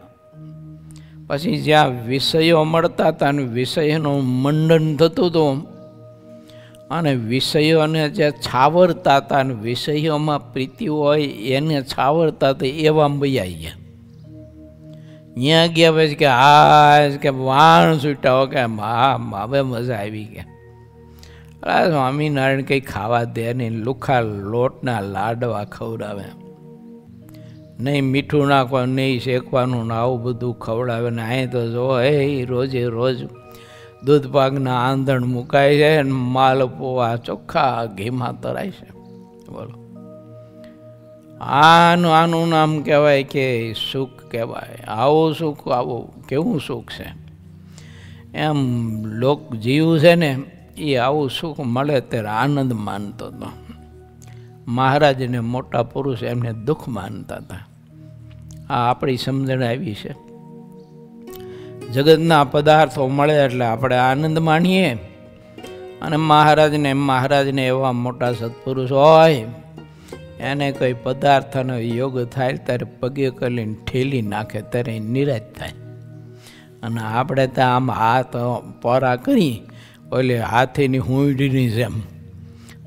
પછી જ્યાં વિષયો મળતા હતા અને વિષયનું મંડન થતું હતું અને વિષયોને જે છાવરતા હતા અને વિષયોમાં પ્રીતિ હોય એને છાવરતા હતા, એવા બૈયા ગયા. ત્યાં ગયા પછી કે હા કે વાણ છૂટા કે હવે મજા આવી ગયા. સ્વામિનારાયણ કંઈ ખાવા દે નહીં, લુખા લોટના લાડવા ખવડાવે, નહીં મીઠું નાખવાનું, નહીં શેકવાનું, ને આવું બધું ખવડાવે. ને અહીં તો જો રોજે રોજ દૂધ પાકના આંધણ મુકાય છે અને માલપુઆ ચોખ્ખા ઘીમાં તરાય છે. બોલો, આનું નામ કહેવાય કે સુખ કહેવાય? આવું સુખ, આવું કેવું સુખ છે? એમ લોક જીવ છે ને એ આવું સુખ મળે ત્યારે આનંદ માનતો હતો. મહારાજને મોટા પુરુષ એમને દુઃખ માનતા હતા. આ આપણી સમજણ આવી છે. જગતના પદાર્થો મળે એટલે આપણે આનંદ માણીએ, અને મહારાજને એવા મોટા સત્પુરુષ હોય એને કોઈ પદાર્થનો યોગ થાય ત્યારે પગે કરીને ઠેલી નાખે ત્યારે નિરાશ થાય. અને આપણે તો આમ હાથ પોરા કરી ઓલે હાથીની હુંડીની જેમ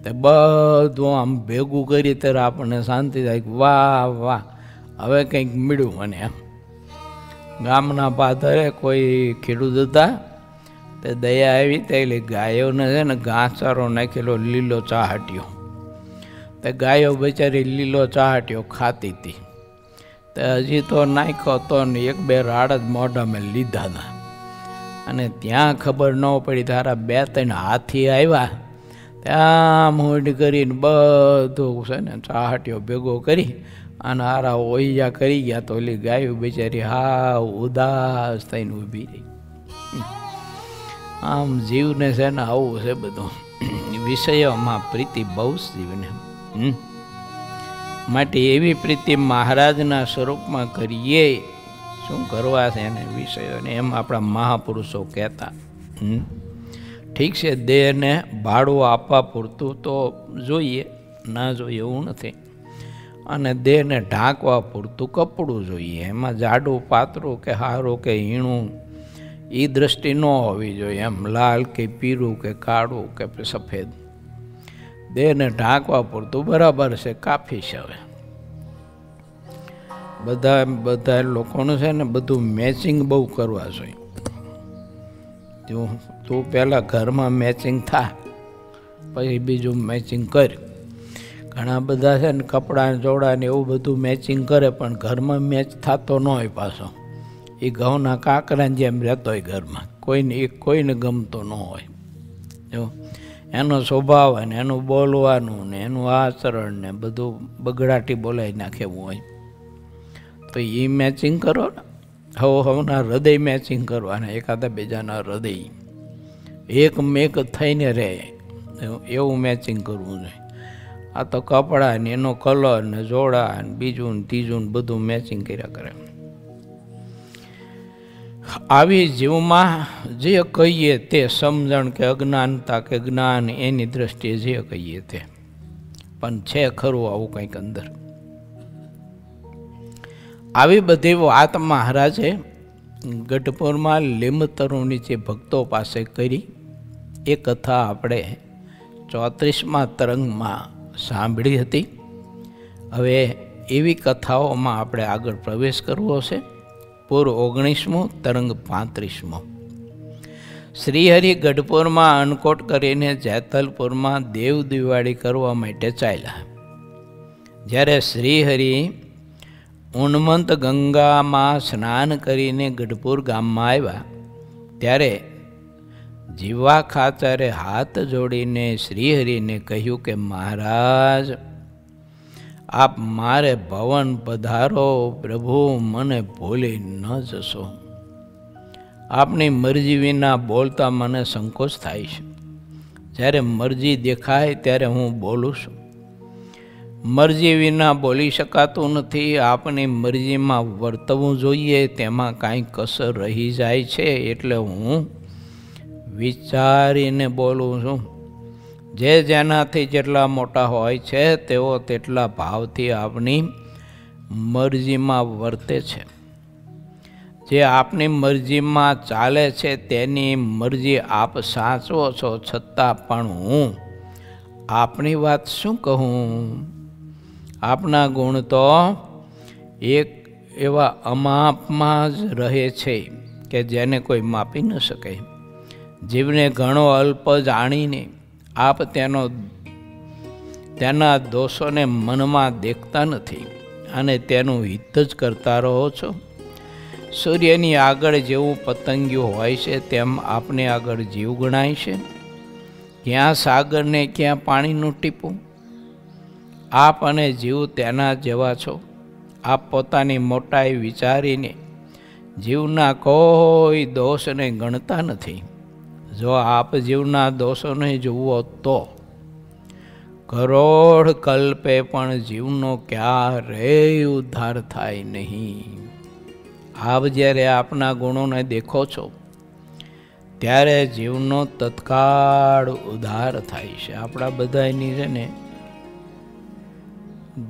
તે બધું આમ ભેગું કરી ત્યારે આપણને શાંતિ થાય. વાહ વાહ, હવે કંઈક મળ્યું મને એમ. ગામના પાદરે કોઈ ખેડૂત હતા, તે દયા આવી તે ગાયોને છે ને ઘાસચારો નાખેલો લીલો ચાહટ્યો. તે ગાયો બિચારી લીલો ચાહટ્યો ખાતી હતી. તે હજી તો નાખ્યો તો ને એક બે રાડ જ મોઢામાં લીધા હતા. અને ત્યાં ખબર ન પડી, તારા બે ત્રણ હાથી આવ્યા, ત્યાં મોઢ કરીને બધું છે ને ચાહટ્યો ભેગો કરી અને હારા ઓઈયા કરી ગયા. તો ઓલી ગાયો બિચારી હા ઉદાસ થઈને ઊભી રહી. આમ જીવને છે ને આવું છે બધું, વિષયોમાં પ્રીતિ બહુ જ જીવને. માટે એવી પ્રીતિ મહારાજના સ્વરૂપમાં કરીએ. શું કરવા છે એને વિષયોને, એમ આપણા મહાપુરુષો કહેતા. ઠીક છે, દેહને ભાડું આપવા પૂરતું તો જોઈએ, ના જોઈએ એવું નથી. અને દેહને ઢાંકવા પૂરતું કપડું જોઈએ. એમાં જાડું પાતળું કે સારું કે હીણું એ દૃષ્ટિ ન હોવી જોઈએ. એમ લાલ કે પીળું કે કાળું કે સફેદ, દેહને ઢાંકવા પૂરતું બરાબર છે, કાફી છે. હવે બધા લોકોનું છે ને બધું મેચિંગ બહુ કરવા જોઈએ. તું પહેલાં ઘરમાં મેચિંગ થા, પછી બીજું મેચિંગ કર. ઘણા બધા છે ને કપડાં જોડાને એવું બધું મેચિંગ કરે, પણ ઘરમાં મેચ થતો ન હોય પાછો. એ ઘઉંના કાંકરાની જેમ રહેતો હોય ઘરમાં, કોઈને ગમતો ન હોય. જો એનો સ્વભાવ ને એનું બોલવાનું ને એનું આચરણ ને બધું બગડાટી બોલાવી નાખેવું હોય. તો એ મેચિંગ કરો ને, હવના હૃદય મેચિંગ કરવાના, એકાદા બીજાના હૃદય એકમેક થઈને રહે એવું મેચિંગ કરવું જોઈએ. આ તો કપડાં ને એનો કલર ને જોડા ને બીજું ને ત્રીજું ને બધું મેચિંગ કર્યા કરે. આવી જીવમાં જે કહીએ તે સમજણ કે અજ્ઞાનતા કે જ્ઞાન એની દ્રષ્ટિએ જે કહીએ તે, પણ છે ખરું આવું કંઈક અંદર. આવી બધી વાત મહારાજે ગઢપુરમાં લીંબતરુ નીચે ભક્તો પાસે કરી. એ કથા આપણે 34મા તરંગમાં સાંભળી હતી. હવે એવી કથાઓમાં આપણે આગળ પ્રવેશ કરવો છે. પૂર્વ 19મો, તરંગ 35મો. શ્રીહરિ ગઢપુરમાં અનકોટ કરીને જેતલપુરમાં દેવ દિવાળી કરવા માટે ચાલ્યા. જ્યારે શ્રીહરિ ઉન્મંત ગંગામાં સ્નાન કરીને ગઢપુર ગામમાં આવ્યા, ત્યારે જીવા ખાચરે હાથ જોડીને શ્રીહરિને કહ્યું કે મહારાજ, આપ મારે ભવન પધારો. પ્રભુ, મને ભૂલી ન જશો. આપની મરજી વિના બોલતા મને સંકોચ થાય છે. જ્યારે મરજી દેખાય ત્યારે હું બોલું છું. મરજી વિના બોલી શકાતું નથી. આપની મરજીમાં વર્તવું જોઈએ, તેમાં કાંઈ કસર રહી જાય છે, એટલે હું વિચારીને બોલું છું. જે જેનાથી જેટલા મોટા હોય છે તેઓ તેટલા ભાવથી આપની મરજીમાં વર્તે છે. જે આપની મરજીમાં ચાલે છે તેની મરજી આપ સાચવો છો, છતાં પણ હું આપની વાત શું કહું? આપના ગુણ તો એક એવા અમાપમાં જ રહે છે કે જેને કોઈ માપી ન શકે. જીવને ઘણો અલ્પ જાણીને આપ તેના દોષોને મનમાં દેખતા નથી અને તેનું હિત જ કરતા રહો છો. સૂર્યની આગળ જેવું પતંગિયું હોય છે, તેમ આપને આગળ જીવ ગણાય છે. ક્યાં સાગરને ક્યાં પાણીનું ટીપું. આપ અને જીવ તેના જેવા છો. આપ પોતાની મોટાઈ વિચારીને જીવના કોઈ દોષને ગણતા નથી. જો આપ જીવના દોષોને જુઓ તો કરોડ કલ્પે પણ જીવનો ક્યારેય ઉદ્ધાર થાય નહીં. આપ જ્યારે આપના ગુણોને દેખો છો ત્યારે જીવનો તત્કાળ ઉદ્ધાર થાય છે. આપણા બધાની છે ને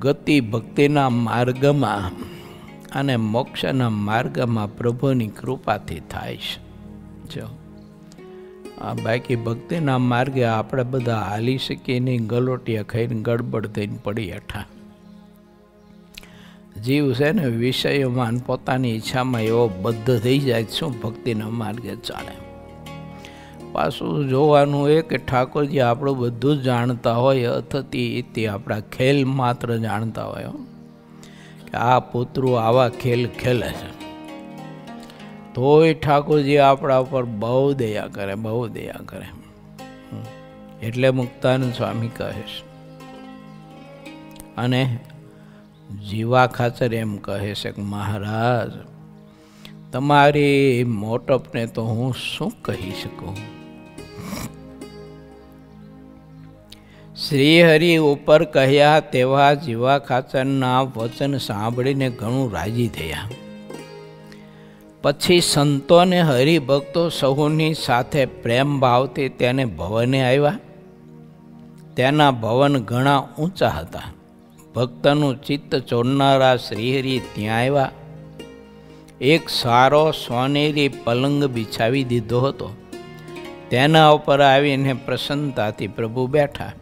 ગતિ ભક્તિના માર્ગમાં અને મોક્ષના માર્ગમાં પ્રભુની કૃપાથી થાય છે. જો આ બાકી ભક્તિના માર્ગે આપણે બધા હાલી શકીએ નહીં, ગલોટિયા ખાઈને ગડબડ થઈને પડી હેઠા. જીવ છે ને વિષયોમાં પોતાની ઈચ્છામાં એવો બદ્ધ થઈ જાય, શું ભક્તિના માર્ગે ચાલે. પાછું જોવાનું એ કે ઠાકોરજી આપણું બધું જ જાણતા હોય, અથતી આપણા ખેલ માત્ર જાણતા હોય કે આ પુત્રો આવા ખેલ ખેલે છે, તોય ઠાકોરજી આપણા ઉપર બહુ દયા કરે, બહુ દયા કરે. એટલે મુક્તાનંદ સ્વામી કહે છે અને જીવા ખાચર એમ કહે છે કે મહારાજ તમારી મોટપને તો હું શું કહી શકું. શ્રી હરિ ઉપર કહ્યા તેવા જીવા ખાચરના વચન સાંભળીને ઘણું રાજી થયા. પછી સંતોને હરિભક્તો સહુની સાથે પ્રેમ ભાવથી તેને ભવને આવ્યા. તેના ભવન ઘણા ઊંચા હતા. ભક્તનું ચિત્ત ચોરનારા શ્રીહરિ ત્યાં આવ્યા. એક સારો સોનેરી પલંગ બિછાવી દીધો હતો. તેના ઉપર આવીને પ્રસન્નતાથી પ્રભુ બેઠા.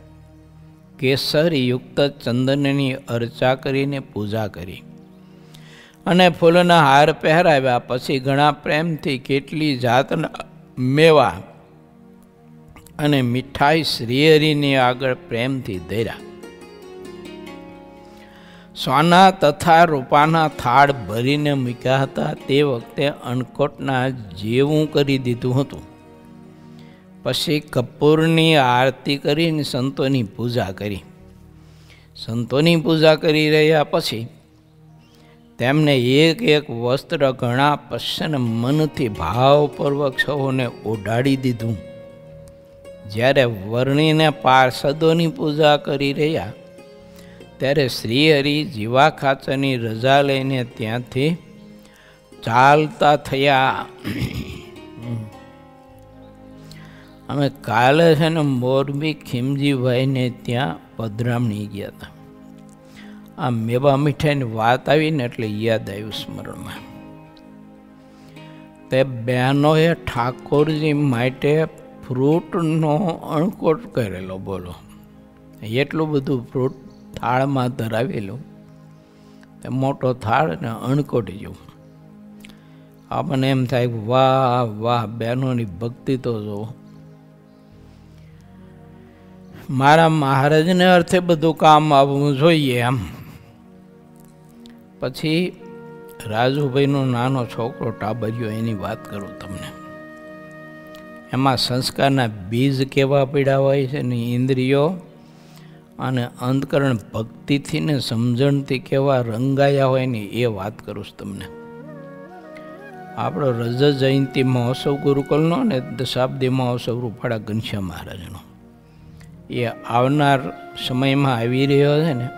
કેસર યુક્ત ચંદનની અર્ચા કરીને પૂજા કરી અને ફૂલના હાર પહેરાવ્યા. પછી ઘણા પ્રેમથી કેટલી જાતના મેવા અને મીઠાઈ શ્રીહરિની આગળ પ્રેમથી ધર્યા. સોના તથા રૂપાના થાળ ભરીને મૂક્યા હતા. તે વખતે અન્નકોટના જેવું કરી દીધું હતું. પછી કપૂરની આરતી કરીને સંતોની પૂજા કરી. સંતોની પૂજા કરી રહ્યા પછી તેમને એક એક વસ્ત્ર ઘણા પ્રસન્ન મનથી ભાવપૂર્વક સૌને ઓઢાડી દીધું. જ્યારે વર્ણીને પાર્ષદોની પૂજા કરી રહ્યા ત્યારે શ્રીહરિ જીવા ખાચરની રજા લઈને ત્યાંથી ચાલતા થયા. અમે કાલે છે ને મોરબી ખીમજીભાઈને ત્યાં પધરામણી ગયા હતા. આ મેવા મીઠાઈની વાત આવીને એટલે યાદ આવ્યું સ્મરણમાં. તે બહેનોએ ઠાકોરજી માટે ફ્રૂટનો અણકોટ કરેલો. બોલો, એટલું બધું ફ્રૂટ થાળમાં ધરાવેલું. તે મોટો થાળ ને અણકોટ જેવું. આપણને એમ થાય વાહ વાહ, બહેનોની ભક્તિ તો જો. મારા મહારાજને અર્થે બધું કામ આવવું જોઈએ એમ. પછી રાજુભાઈનો નાનો છોકરો ટાબરિયો, એની વાત કરું તમને. એમાં સંસ્કારના બીજ કેવા પીડા હોય છે ને, ઇન્દ્રિયો અને અંતકરણ ભક્તિથી ને સમજણથી કેવા રંગાયા હોય ને એ વાત કરું છું તમને. આપણો રજત જયંતિ મહોત્સવ ગુરુકુલનો ને દશાબ્દી મહોત્સવ રૂપાળા ઘનશ્યામ મહારાજનો એ આવનાર સમયમાં આવી રહ્યો છે ને.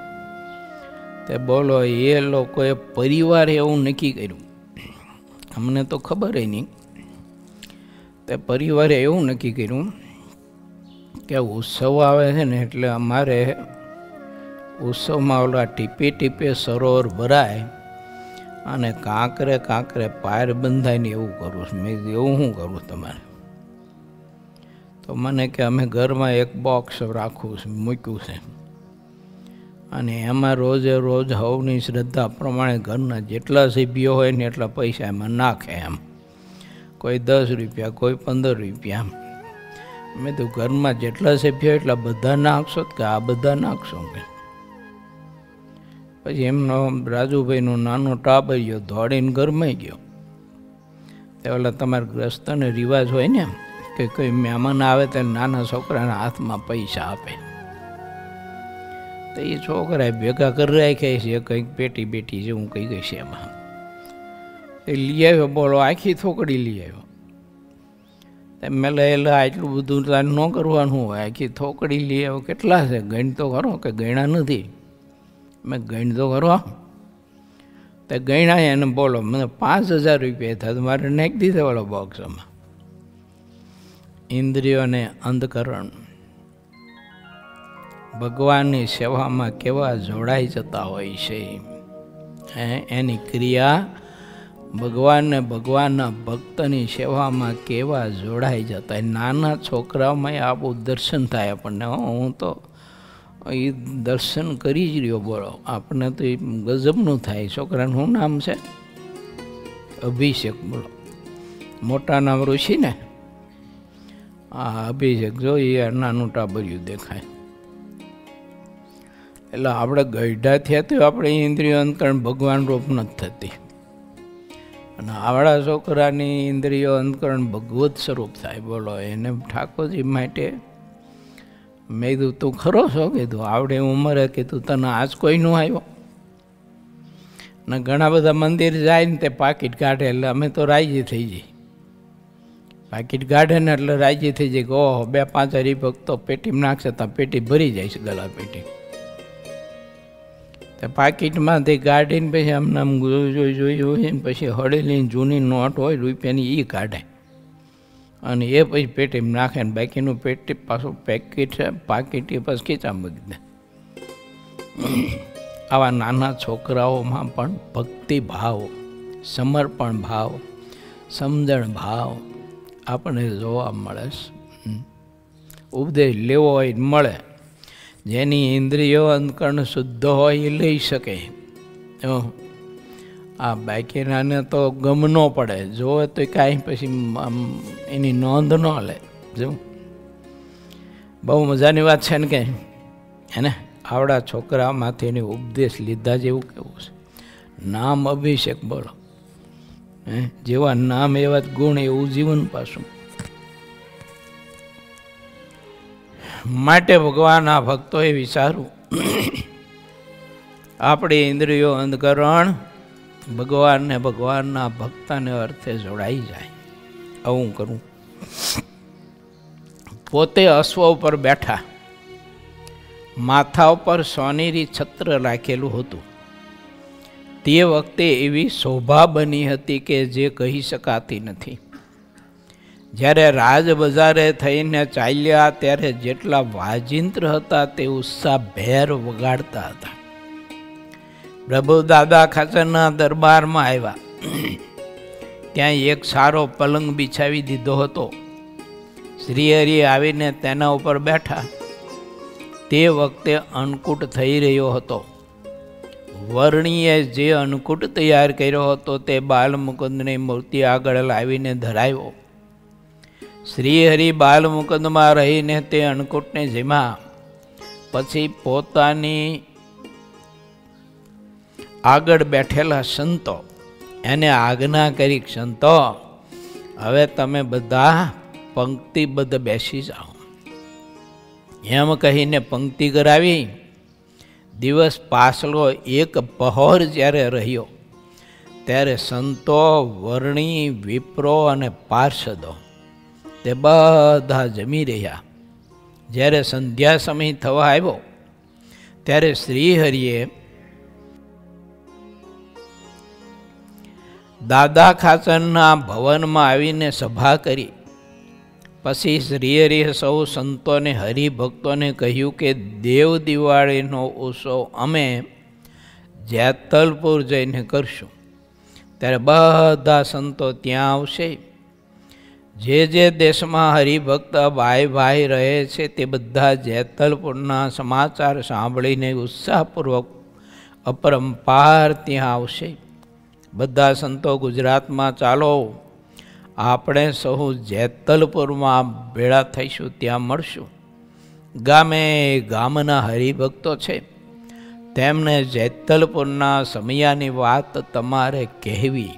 તે બોલો, એ લોકોએ પરિવારે એવું નક્કી કર્યું, અમને તો ખબર નહીં. તે પરિવારે એવું નક્કી કર્યું કે ઉત્સવ આવે છે ને એટલે અમારે ઉત્સવમાં ઓલા ટીપે ટીપે સરોવર ભરાય અને કાંકરે કાંકરે પાર બંધાય ને એવું કરું છું. મેં એવું શું કરું તમારે? તો મને કે અમે ઘરમાં એક બોક્સ રાખવું છે, મૂક્યું છે, અને એમાં રોજે રોજ હવની શ્રદ્ધા પ્રમાણે ઘરના જેટલા સભ્યો હોય ને એટલા પૈસા એમાં નાખે. એમ કોઈ 10 રૂપિયા, કોઈ 15 રૂપિયા. મેં તો ઘરમાં જેટલા સભ્યો એટલા બધા નાખશો કે આ બધા નાખશો કે? પછી એમનો રાજુભાઈનો નાનો ટાબરિયો દોડીને ઘરમાં ગયો. તે ઓલા તમારા ગ્રસ્તને રિવાજ હોય ને કે કોઈ મહેમાન આવે તો નાના છોકરાના હાથમાં પૈસા આપે. તો એ છોકરાએ ભેગા કરી રાખ્યા છે કંઈક પેટી બેટી જેવું કહી ગઈ છે એમાં. એ લઈ આવ્યો, બોલો, આખી થોકડી લઈ આવ્યો. મેલા આટલું બધું તાર ન કરવાનું હોય, આખી થોકડી લઈ આવ્યો. કેટલા છે? ગણ તો ખરો કે ગણ્યા નથી? મેં ગણ તો ખરો. તે ગણ્યા એને બોલો મને 5,000 રૂપિયા થાય, મારે નાખી દીધા વાળો બોક્સમાં. ઇન્દ્રિયોને અંધકરણ ભગવાનની સેવામાં કેવા જોડાઈ જતા હોય છે. એની ક્રિયા ભગવાનને ભગવાનના ભક્તની સેવામાં કેવા જોડાઈ જતા. નાના છોકરાઓમાં આવું દર્શન થાય આપણને. હું તો એ દર્શન કરી જ રહ્યો બોલો, આપણને તો એ ગજબનું થાય. છોકરાનું શું નામ છે? અભિષેક. બોલો મોટા નામ ઋષિ ને? હા અભિષેક. જોઈએ નાનું ટાબર્યું દેખાય. એટલે આપણે ગઈઢા થયા તો આપણે ઇન્દ્રિયો અંતકરણ ભગવાન રૂપ નથી થતી, અને આવડા છોકરાની ઇન્દ્રિયો અંતકરણ ભગવત સ્વરૂપ થાય. બોલો એને ઠાકોરજી માટે મેં કીધું તું ખરો છો? કીધું આવડે ઉંમરે કીધું તને આજ કોઈનું આવ્યો ને? ઘણા બધા મંદિર જાય ને તે પાકીટ કાઢે એટલે અમે તો રાજી થઈ જઈએ. પાકીટ કાઢે ને એટલે રાજી થઈ જાય કે ઓહો 2-5 હરિભક્તો પેટીમાં નાખશે તો પેટી ભરી જાય છે, ગલા પેટી. તે પાકીટમાંથી કાઢીને પછી આમને આમ જોઈ ને પછી હળેલી જૂની નોટ હોય રૂપિયાની એ કાઢે અને એ પછી પેટીમાં નાખે ને બાકીનું પેટી પાછું પેકેટ છે પાકીટ એ પછી ખીચામાં મૂકી દે. આવા નાના છોકરાઓમાં પણ ભક્તિ ભાવ, સમર્પણ ભાવ, સમજણ ભાવ આપણને જોવા મળે છે. ઉપદેશ લેવો હોય મળે. જેની ઇન્દ્રિયો અંતકરણ શુદ્ધ હોય એ લઈ શકે. આ બાકીનાને તો ગમ ન પડે, જોવે તો કાંઈ પછી એની નોંધ ન લે. જો બહુ મજાની વાત છે ને કે એને આવડા છોકરામાંથી એની ઉપદેશ લીધા જેવું કેવું છે. નામ અભિષેક. બોલો જેવા નામ એવા જ ગુણ, એવું જીવન પાછું. માટે ભગવાન આ ભક્તોએ વિચારું આપણી ઇન્દ્રિયો અંધકરણ ભગવાનને ભગવાનના ભક્તને અર્થે જોડાઈ જાય. આવું કરું. પોતે અશ્વ ઉપર બેઠા, માથા ઉપર સોનેરી છત્ર રાખેલું હતું. તે વખતે એવી શોભા બની હતી કે જે કહી શકાતી નથી. જ્યારે રાજ બજારે થઈને ચાલ્યા ત્યારે જેટલા વાજિંત્ર હતા તે ઉત્સાહભેર વગાડતા હતા. પ્રભુ દાદા ખાચરના દરબારમાં આવ્યા. ત્યાં એક સારો પલંગ બિછાવી દીધો હતો. શ્રીહરિ આવીને તેના ઉપર બેઠા. તે વખતે અન્નકૂટ થઈ રહ્યો હતો. વર્ણીએ જે અન્નકૂટ તૈયાર કર્યો હતો તે બાલમુકુંદની મૂર્તિ આગળ લાવીને ધરાવ્યો. શ્રીહરિ બાલમુકુંદમાં રહીને તે અન્નકૂટને જમ્યા. પછી પોતાની આગળ બેઠેલા સંતો એને આજ્ઞા કરી, સંતો હવે તમે બધા પંક્તિબદ્ધ બેસી જાઓ. એમ કહીને પંક્તિ કરાવી. દિવસ પાછલો એક પહોર જ્યારે રહ્યો ત્યારે સંતો, વર્ણી, વિપ્રો અને પાર્ષદો તે બધા જમી રહ્યા. જ્યારે સંધ્યા સમય થવા આવ્યો ત્યારે શ્રીહરિએ દાદા ખાચરના ભવનમાં આવીને સભા કરી. પછી શ્રીહરિએ સૌ સંતોને, હરિભક્તોને કહ્યું કે દેવ દિવાળીનો ઉત્સવ અમે જેતલપુર જઈને કરશું. ત્યારે બધા સંતો ત્યાં આવશે. જે જે દેશમાં હરિભક્ત ભાઈ રહે છે તે બધા જેતલપુરના સમાચાર સાંભળીને ઉત્સાહપૂર્વક અપરંપાર ત્યાં આવશે. બધા સંતો ગુજરાતમાં ચાલો, આપણે સહુ જેતલપુરમાં ભેળા થઈશું, ત્યાં મળશું. ગામે ગામના હરિભક્તો છે તેમને જેતલપુરના સમયાની વાત તમારે કહેવી.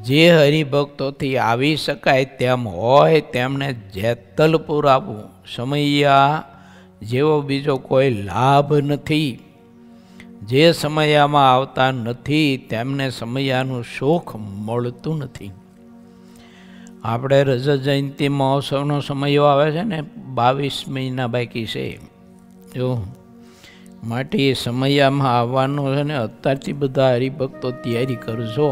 જે હરિભક્તોથી આવી શકાય તેમ હોય તેમને જેતલપુર આવવું. સમયા જેવો બીજો કોઈ લાભ નથી. જે સમયામાં આવતા નથી તેમને સમયાનું સુખ મળતું નથી. આપણે રજત જયંતિ મહોત્સવનો સમયો આવે છે ને, 22 મહિના બાકી છે. જો માટે એ સમયમાં આવવાનો છે ને અત્યારથી બધા હરિભક્તો તૈયારી કરજો.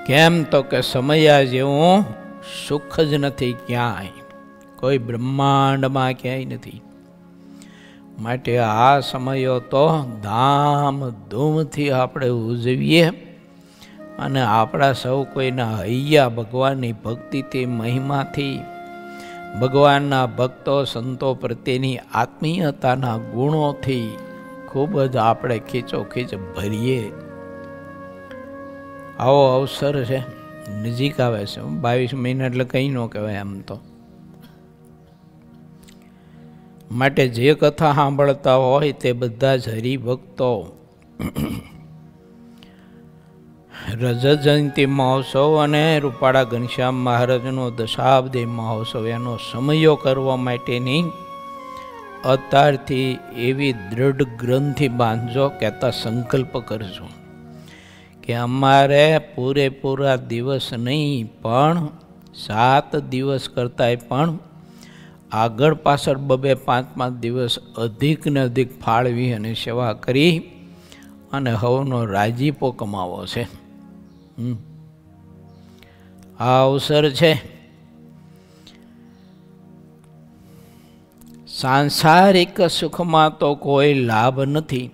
કેમ તો કે સમયા જેવું સુખ જ નથી ક્યાંય, કોઈ બ્રહ્માંડમાં ક્યાંય નથી. માટે આ સમયો તો ધામધૂમથી આપણે ઉજવીએ અને આપણા સૌ કોઈના હૈયા ભગવાનની ભક્તિથી, મહિમાથી, ભગવાનના ભક્તો સંતો પ્રત્યેની આત્મીયતાના ગુણોથી ખૂબ જ આપણે ખીચોખીચ ભરીએ. આવો અવસર છે, નજીક આવે છે. 22 મહિના એટલે કંઈ ન કહેવાય આમ તો. માટે જે કથા સાંભળતા હોય તે બધા જ હરિભક્તો રજત જયંતિ મહોત્સવ અને રૂપાળા ઘનશ્યામ મહારાજનો દશાબ્દી મહોત્સવ એનો સમયો કરવા માટેની અત્યારથી એવી દૃઢ ગ્રંથિ બાંધજો, કહેતા સંકલ્પ કરજો કે અમારે પૂરેપૂરા દિવસ નહીં પણ 7 દિવસ કરતાંય પણ આગળ પાછળ 2-5 દિવસ અધિક ને અધિક ફાળવી અને સેવા કરી અને હવનો રાજીપો કમાવો છે. આ અવસર છે. સાંસારિક સુખમાં તો કોઈ લાભ નથી,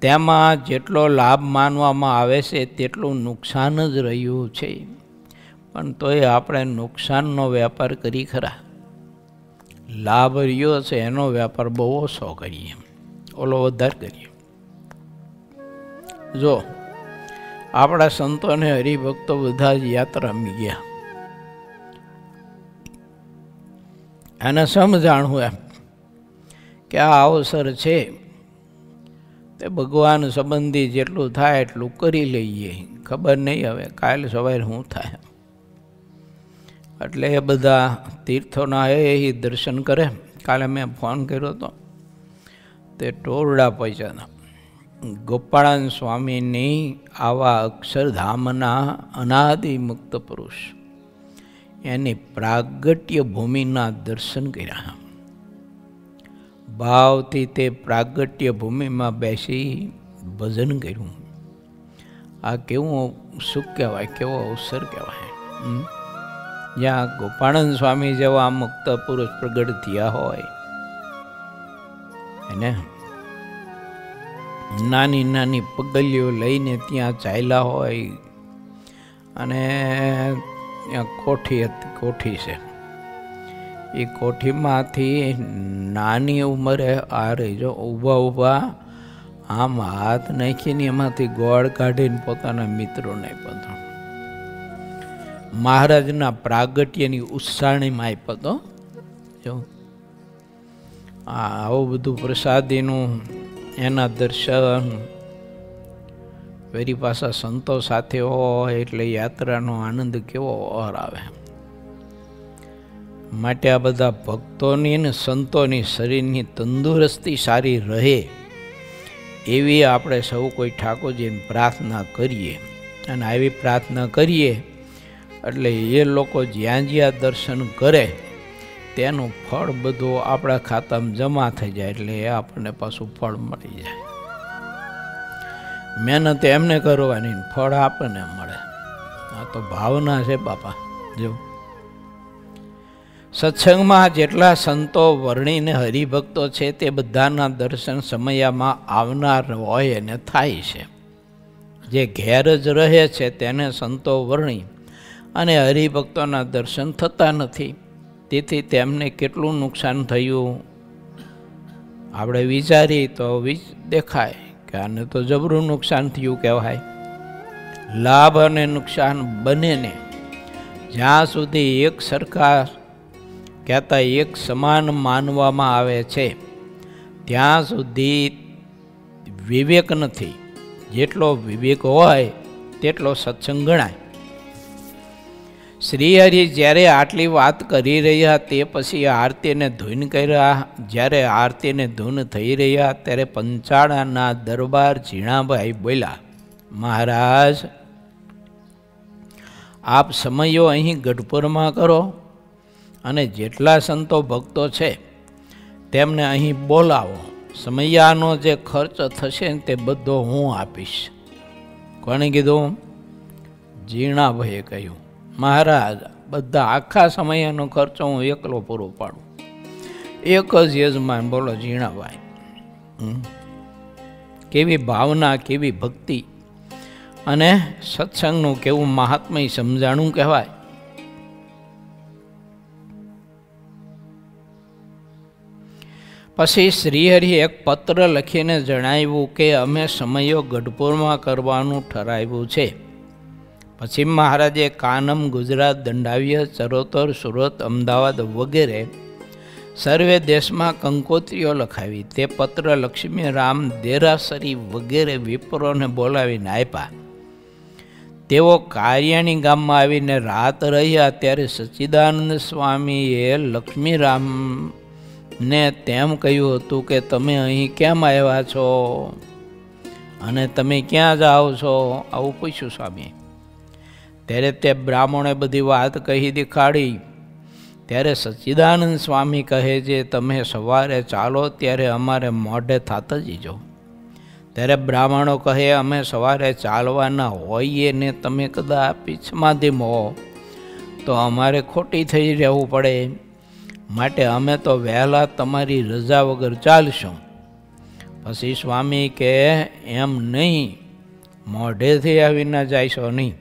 તેમાં જેટલો લાભ માનવામાં આવે છે તેટલું નુકસાન જ રહ્યું છે. પણ તોય આપણે નુકસાનનો વેપાર કરી ખરા, લાભ રહ્યો છે એનો વેપાર બહુ ઓછો કરીએ, ઓલો વધારે કરીએ. જો આપણા સંતો અને હરિભક્તો બધા જ યાત્રામાં ગયા, એને સમજાણું એમ કે આ અવસર છે તે ભગવાન સંબંધી જેટલું થાય એટલું કરી લઈએ, ખબર નહીં હવે કાલ સવારે શું થાય. એટલે એ બધા તીર્થોના એ દર્શન કરે. કાલે મેં ફોન કર્યો હતો તે ટોરડા પહોંચ્યા હતા. ગોપાળાન સ્વામીની આવા અક્ષરધામના અનાદિ મુક્ત પુરુષ એની પ્રાગટ્ય ભૂમિના દર્શન કર્યા. ભાવથી તે પ્રાગટ્ય ભૂમિમાં બેસી ભજન કર્યું. આ કેવું સુખ કહેવાય, કેવો અવસર કહેવાય. જ્યાં ગોપાળાન સ્વામી જેવા મુક્ત પુરુષ પ્રગટ થયા હોય એને નાની નાની પગલીઓ લઈને ત્યાં ચાલ્યા હોય અને ત્યાં કોઠી છે. એ કોઠીમાંથી નાની ઉંમરે આ રહી જો ઊભા આમ હાથ નાખીને એમાંથી ગોળ કાઢીને પોતાના મિત્રોને આપ્યો. મહારાજના પ્રાગટ્યની ઉત્સાહણીમાં આપ્યો હતો. જો આવું બધું પ્રસાદીનું એના દર્શન ફરી પાછા સંતો સાથે હોય એટલે યાત્રાનો આનંદ કેવો ઓર આવે. માટે આ બધા ભક્તોની અને સંતોની શરીરની તંદુરસ્તી સારી રહે એવી આપણે સૌ કોઈ ઠાકોરજીને પ્રાર્થના કરીએ. અને આવી પ્રાર્થના કરીએ એટલે એ લોકો જ્યાં જ્યાં દર્શન કરે તેનું ફળ બધું આપણા ખાતામાં જમા થઈ જાય, એટલે એ આપણને પાછું ફળ મળી જાય. મહેનત એમને કરવાની, ફળ આપણને મળે. આ તો ભાવના છે બાપા. જો સત્સંગમાં જેટલા સંતો વર્ણીને હરિભક્તો છે તે બધાના દર્શન સમયમાં આવનાર હોય અને થાય છે. જે ઘેર જ રહે છે તેને સંતો વર્ણી અને હરિભક્તોના દર્શન થતા નથી. તેથી તેમને કેટલું નુકસાન થયું આપણે વિચારીએ તો દેખાય કે આને તો જબરું નુકસાન થયું કહેવાય. લાભ અને નુકસાન બંનેને જ્યાં સુધી એક સરખા કહેતા એક સમાન માનવામાં આવે છે ત્યાં સુધી વિવેક નથી. જેટલો વિવેક હોય તેટલો સત્સંગ ગણાય. શ્રીહરિ જ્યારે આટલી વાત કરી રહ્યા તે પછી આરતીને ધૂન કર્યા. જ્યારે આરતીને ધૂન થઈ રહ્યા ત્યારે પંચાળાના દરબાર ઝીણાભાઈ બોલ્યા, મહારાજ આપ સમયો અહીં ગઢપુરમાં કરો અને જેટલા સંતો ભક્તો છે તેમને અહીં બોલાવો. સમયાનો જે ખર્ચ થશે ને તે બધો હું આપીશ. કોણે કીધું? જીણાભાઈએ કહ્યું, મહારાજ બધા આખા સમયનો ખર્ચો હું એકલો પૂરો પાડું. એક જ યજમાન. બોલો જીણાભાઈ, કેવી ભાવના, કેવી ભક્તિ અને સત્સંગનું કેવું મહાત્મય સમજાણું કહેવાય. પછી શ્રીહરિએ એક પત્ર લખીને જણાવ્યું કે અમે સમયો ગઢપુરમાં કરવાનું ઠરાવ્યું છે. પછી મહારાજે કાનમ, ગુજરાત, દંડાવ્ય, ચરોતર, સુરત, અમદાવાદ વગેરે સર્વે દેશમાં કંકોત્રીઓ લખાવી. તે પત્ર લક્ષ્મીરામ, દેરાસરી વગેરે વિપ્રોને બોલાવીને આપ્યા. તેઓ કારિયાણી ગામમાં આવીને રાત રહ્યા. ત્યારે સચ્ચિદાનંદ સ્વામીએ લક્ષ્મીરામને તેમ કહ્યું હતું કે તમે અહીં કેમ આવ્યા છો અને તમે ક્યાં જાઓ છો? આવું પૂછ્યું સ્વામી. ત્યારે તે બ્રાહ્મણે બધી વાત કહી દેખાડી. ત્યારે સચ્ચિદાનંદ સ્વામી કહે છે, તમે સવારે ચાલો ત્યારે અમારે મોઢે થાત જજો. ત્યારે બ્રાહ્મણો કહે, અમે સવારે ચાલવાના હોઈએ ને તમે કદાચ પીછમાંથી હો તો અમારે ખોટી થઈ રહેવું પડે. માટે અમે તો વહેલા તમારી રજા વગર ચાલશું. પછી સ્વામી કે એમ નહીં, મોઢેથી આવીને જાયશો નહીં.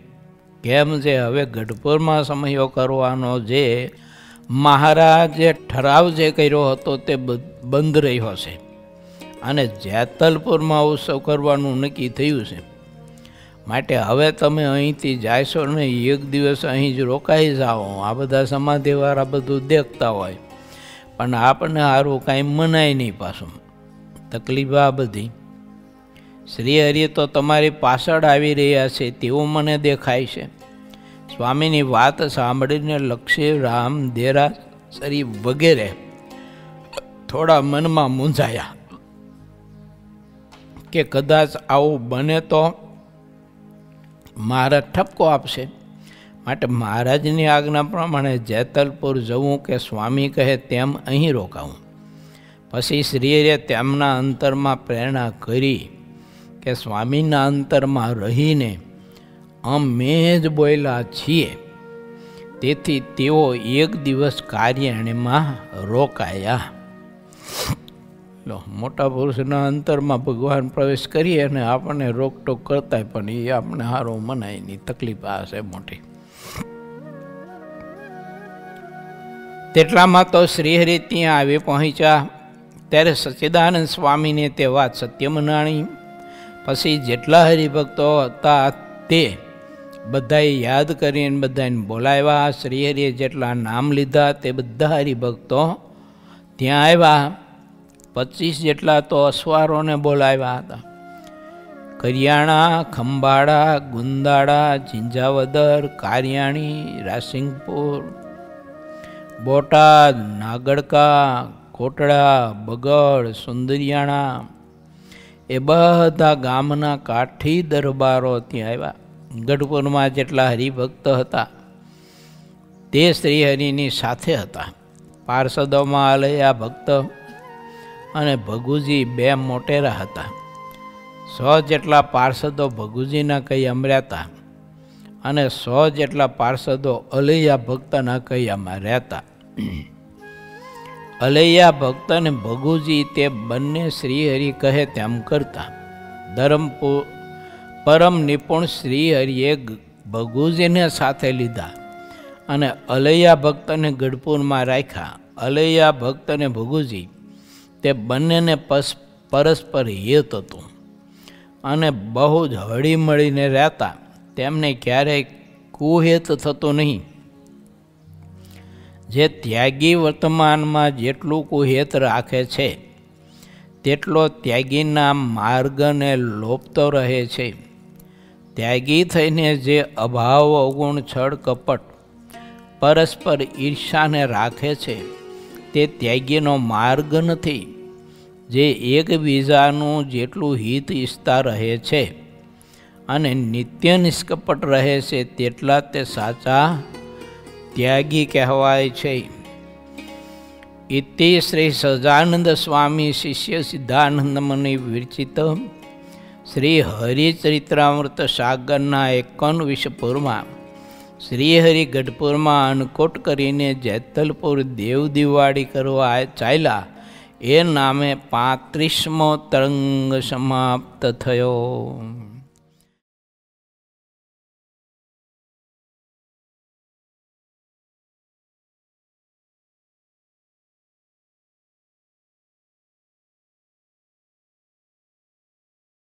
કેમ છે? હવે ગઢપુરમાં સમયો કરવાનો જે મહારાજે ઠરાવ જે કર્યો હતો તે બંધ રહ્યો છે અને જેતલપુરમાં ઉત્સવ કરવાનું નક્કી થયું છે. માટે હવે તમે અહીંથી જાયશો ને એક દિવસ અહીં જ રોકાઈ જાઓ. આ બધા સમાધિવાળા બધું દેખતા હોય પણ આપણને સારું કાંઈ મનાય નહીં. પાછું તકલીફ આ બધી. શ્રીહરિ તો તમારી પાછળ આવી રહ્યા છે તેવું મને દેખાય છે. સ્વામીની વાત સાંભળીને લક્ષ્મીરામ, દેરાસરી વગેરે થોડા મનમાં મૂંઝાયા કે કદાચ આવું બને તો મહારાજ ઠપકો આપશે. માટે મહારાજની આજ્ઞા પ્રમાણે જેતલપુર જવું કે સ્વામી કહે તેમ અહીં રોકાવું. પછી શ્રીહરિએ તેમના અંતરમાં પ્રેરણા કરી કે સ્વામીના અંતરમાં રહીને અમે જ બોલ્યા છીએ. તેથી તેઓ એક દિવસ કાર્યાણીમાં રોકાયા. મોટા પુરુષના અંતરમાં ભગવાન પ્રવેશ કરીએ અને આપણને રોકટોક કરતા પણ એ આપણે સારું મનાય નહીં. તકલીફ આ છે મોટી. તેટલામાં તો શ્રીહરિ ત્યાં આવી પહોંચ્યા. ત્યારે સચ્ચિદાનંદ સ્વામીને તે વાત સત્ય મનાણી. પછી જેટલા હરિભક્તો હતા તે બધાએ યાદ કરીને બધાને બોલાવ્યા. શ્રીહરિએ જેટલા નામ લીધા તે બધા હરિભક્તો ત્યાં આવ્યા. 25 જેટલા તો અસવારોને બોલાવ્યા હતા. કરિયાણા, ખંભાળા, ગુંદાળા, ઝીંઝાવદર, કારિયાણી, રાસિંગપુર, બોટાદ, નાગડકા, કોટડા, બગડ, સુંદરિયાણા એ બધા ગામના કાઠી દરબારો ત્યાં આવ્યા. ગઢપુરમાં જેટલા હરિભક્ત હતા તે શ્રીહરિની સાથે હતા. પાર્ષદોમાં આલયા ભક્ત અને ભગુજી 2 મોટેરા હતા. 100 જેટલા પાર્ષદો ભગુજીના કૈયામાં રહેતા અને 100 જેટલા પાર્ષદો અલૈયા ભક્તના કૈયામાં રહેતા. અલૈયા ભક્ત અને ભગુજી તે બંને શ્રીહરિ કહે તેમ કરતા. પરમ નિપુણ શ્રીહરિએ ભગુજીને સાથે લીધા અને અલૈયા ભક્તને ગઢપુરમાં રાખ્યા. અલૈયા ભક્ત અને ભગુજી તે બંનેને પરસ્પર હિત હતું અને બહુ જ હળી મળીને રહેતા. તેમને ક્યારેય કુહિત થતું નહીં. જે ત્યાગી વર્તમાનમાં જેટલું કુહિત રાખે છે તેટલો ત્યાગીના માર્ગને લોપતો રહે છે. ત્યાગી થઈને જે અભાવ, અવગુણ, છળ, કપટ, પરસ્પર ઈર્ષાને રાખે છે તે ત્યાગીનો માર્ગ નથી. જે એકબીજાનું જેટલું હિત ઈચ્છતા રહે છે અને નિત્ય નિષ્કપટ રહે છે તેટલા તે સાચા ત્યાગી કહેવાય છે. ઇતિ શ્રી સહજાનંદ સ્વામી શિષ્ય સિદ્ધાનંદ મુનિ વિરચિત શ્રી હરિચરિત્રામૃત સાગરના 51 શ્રીહરિ ગઢપુરમાં અન્નકોટ કરીને જેતલપુર દેવ દિવાળી કરવા ચાલ્યા એ નામે 35મો તરંગ સમાપ્ત થયો.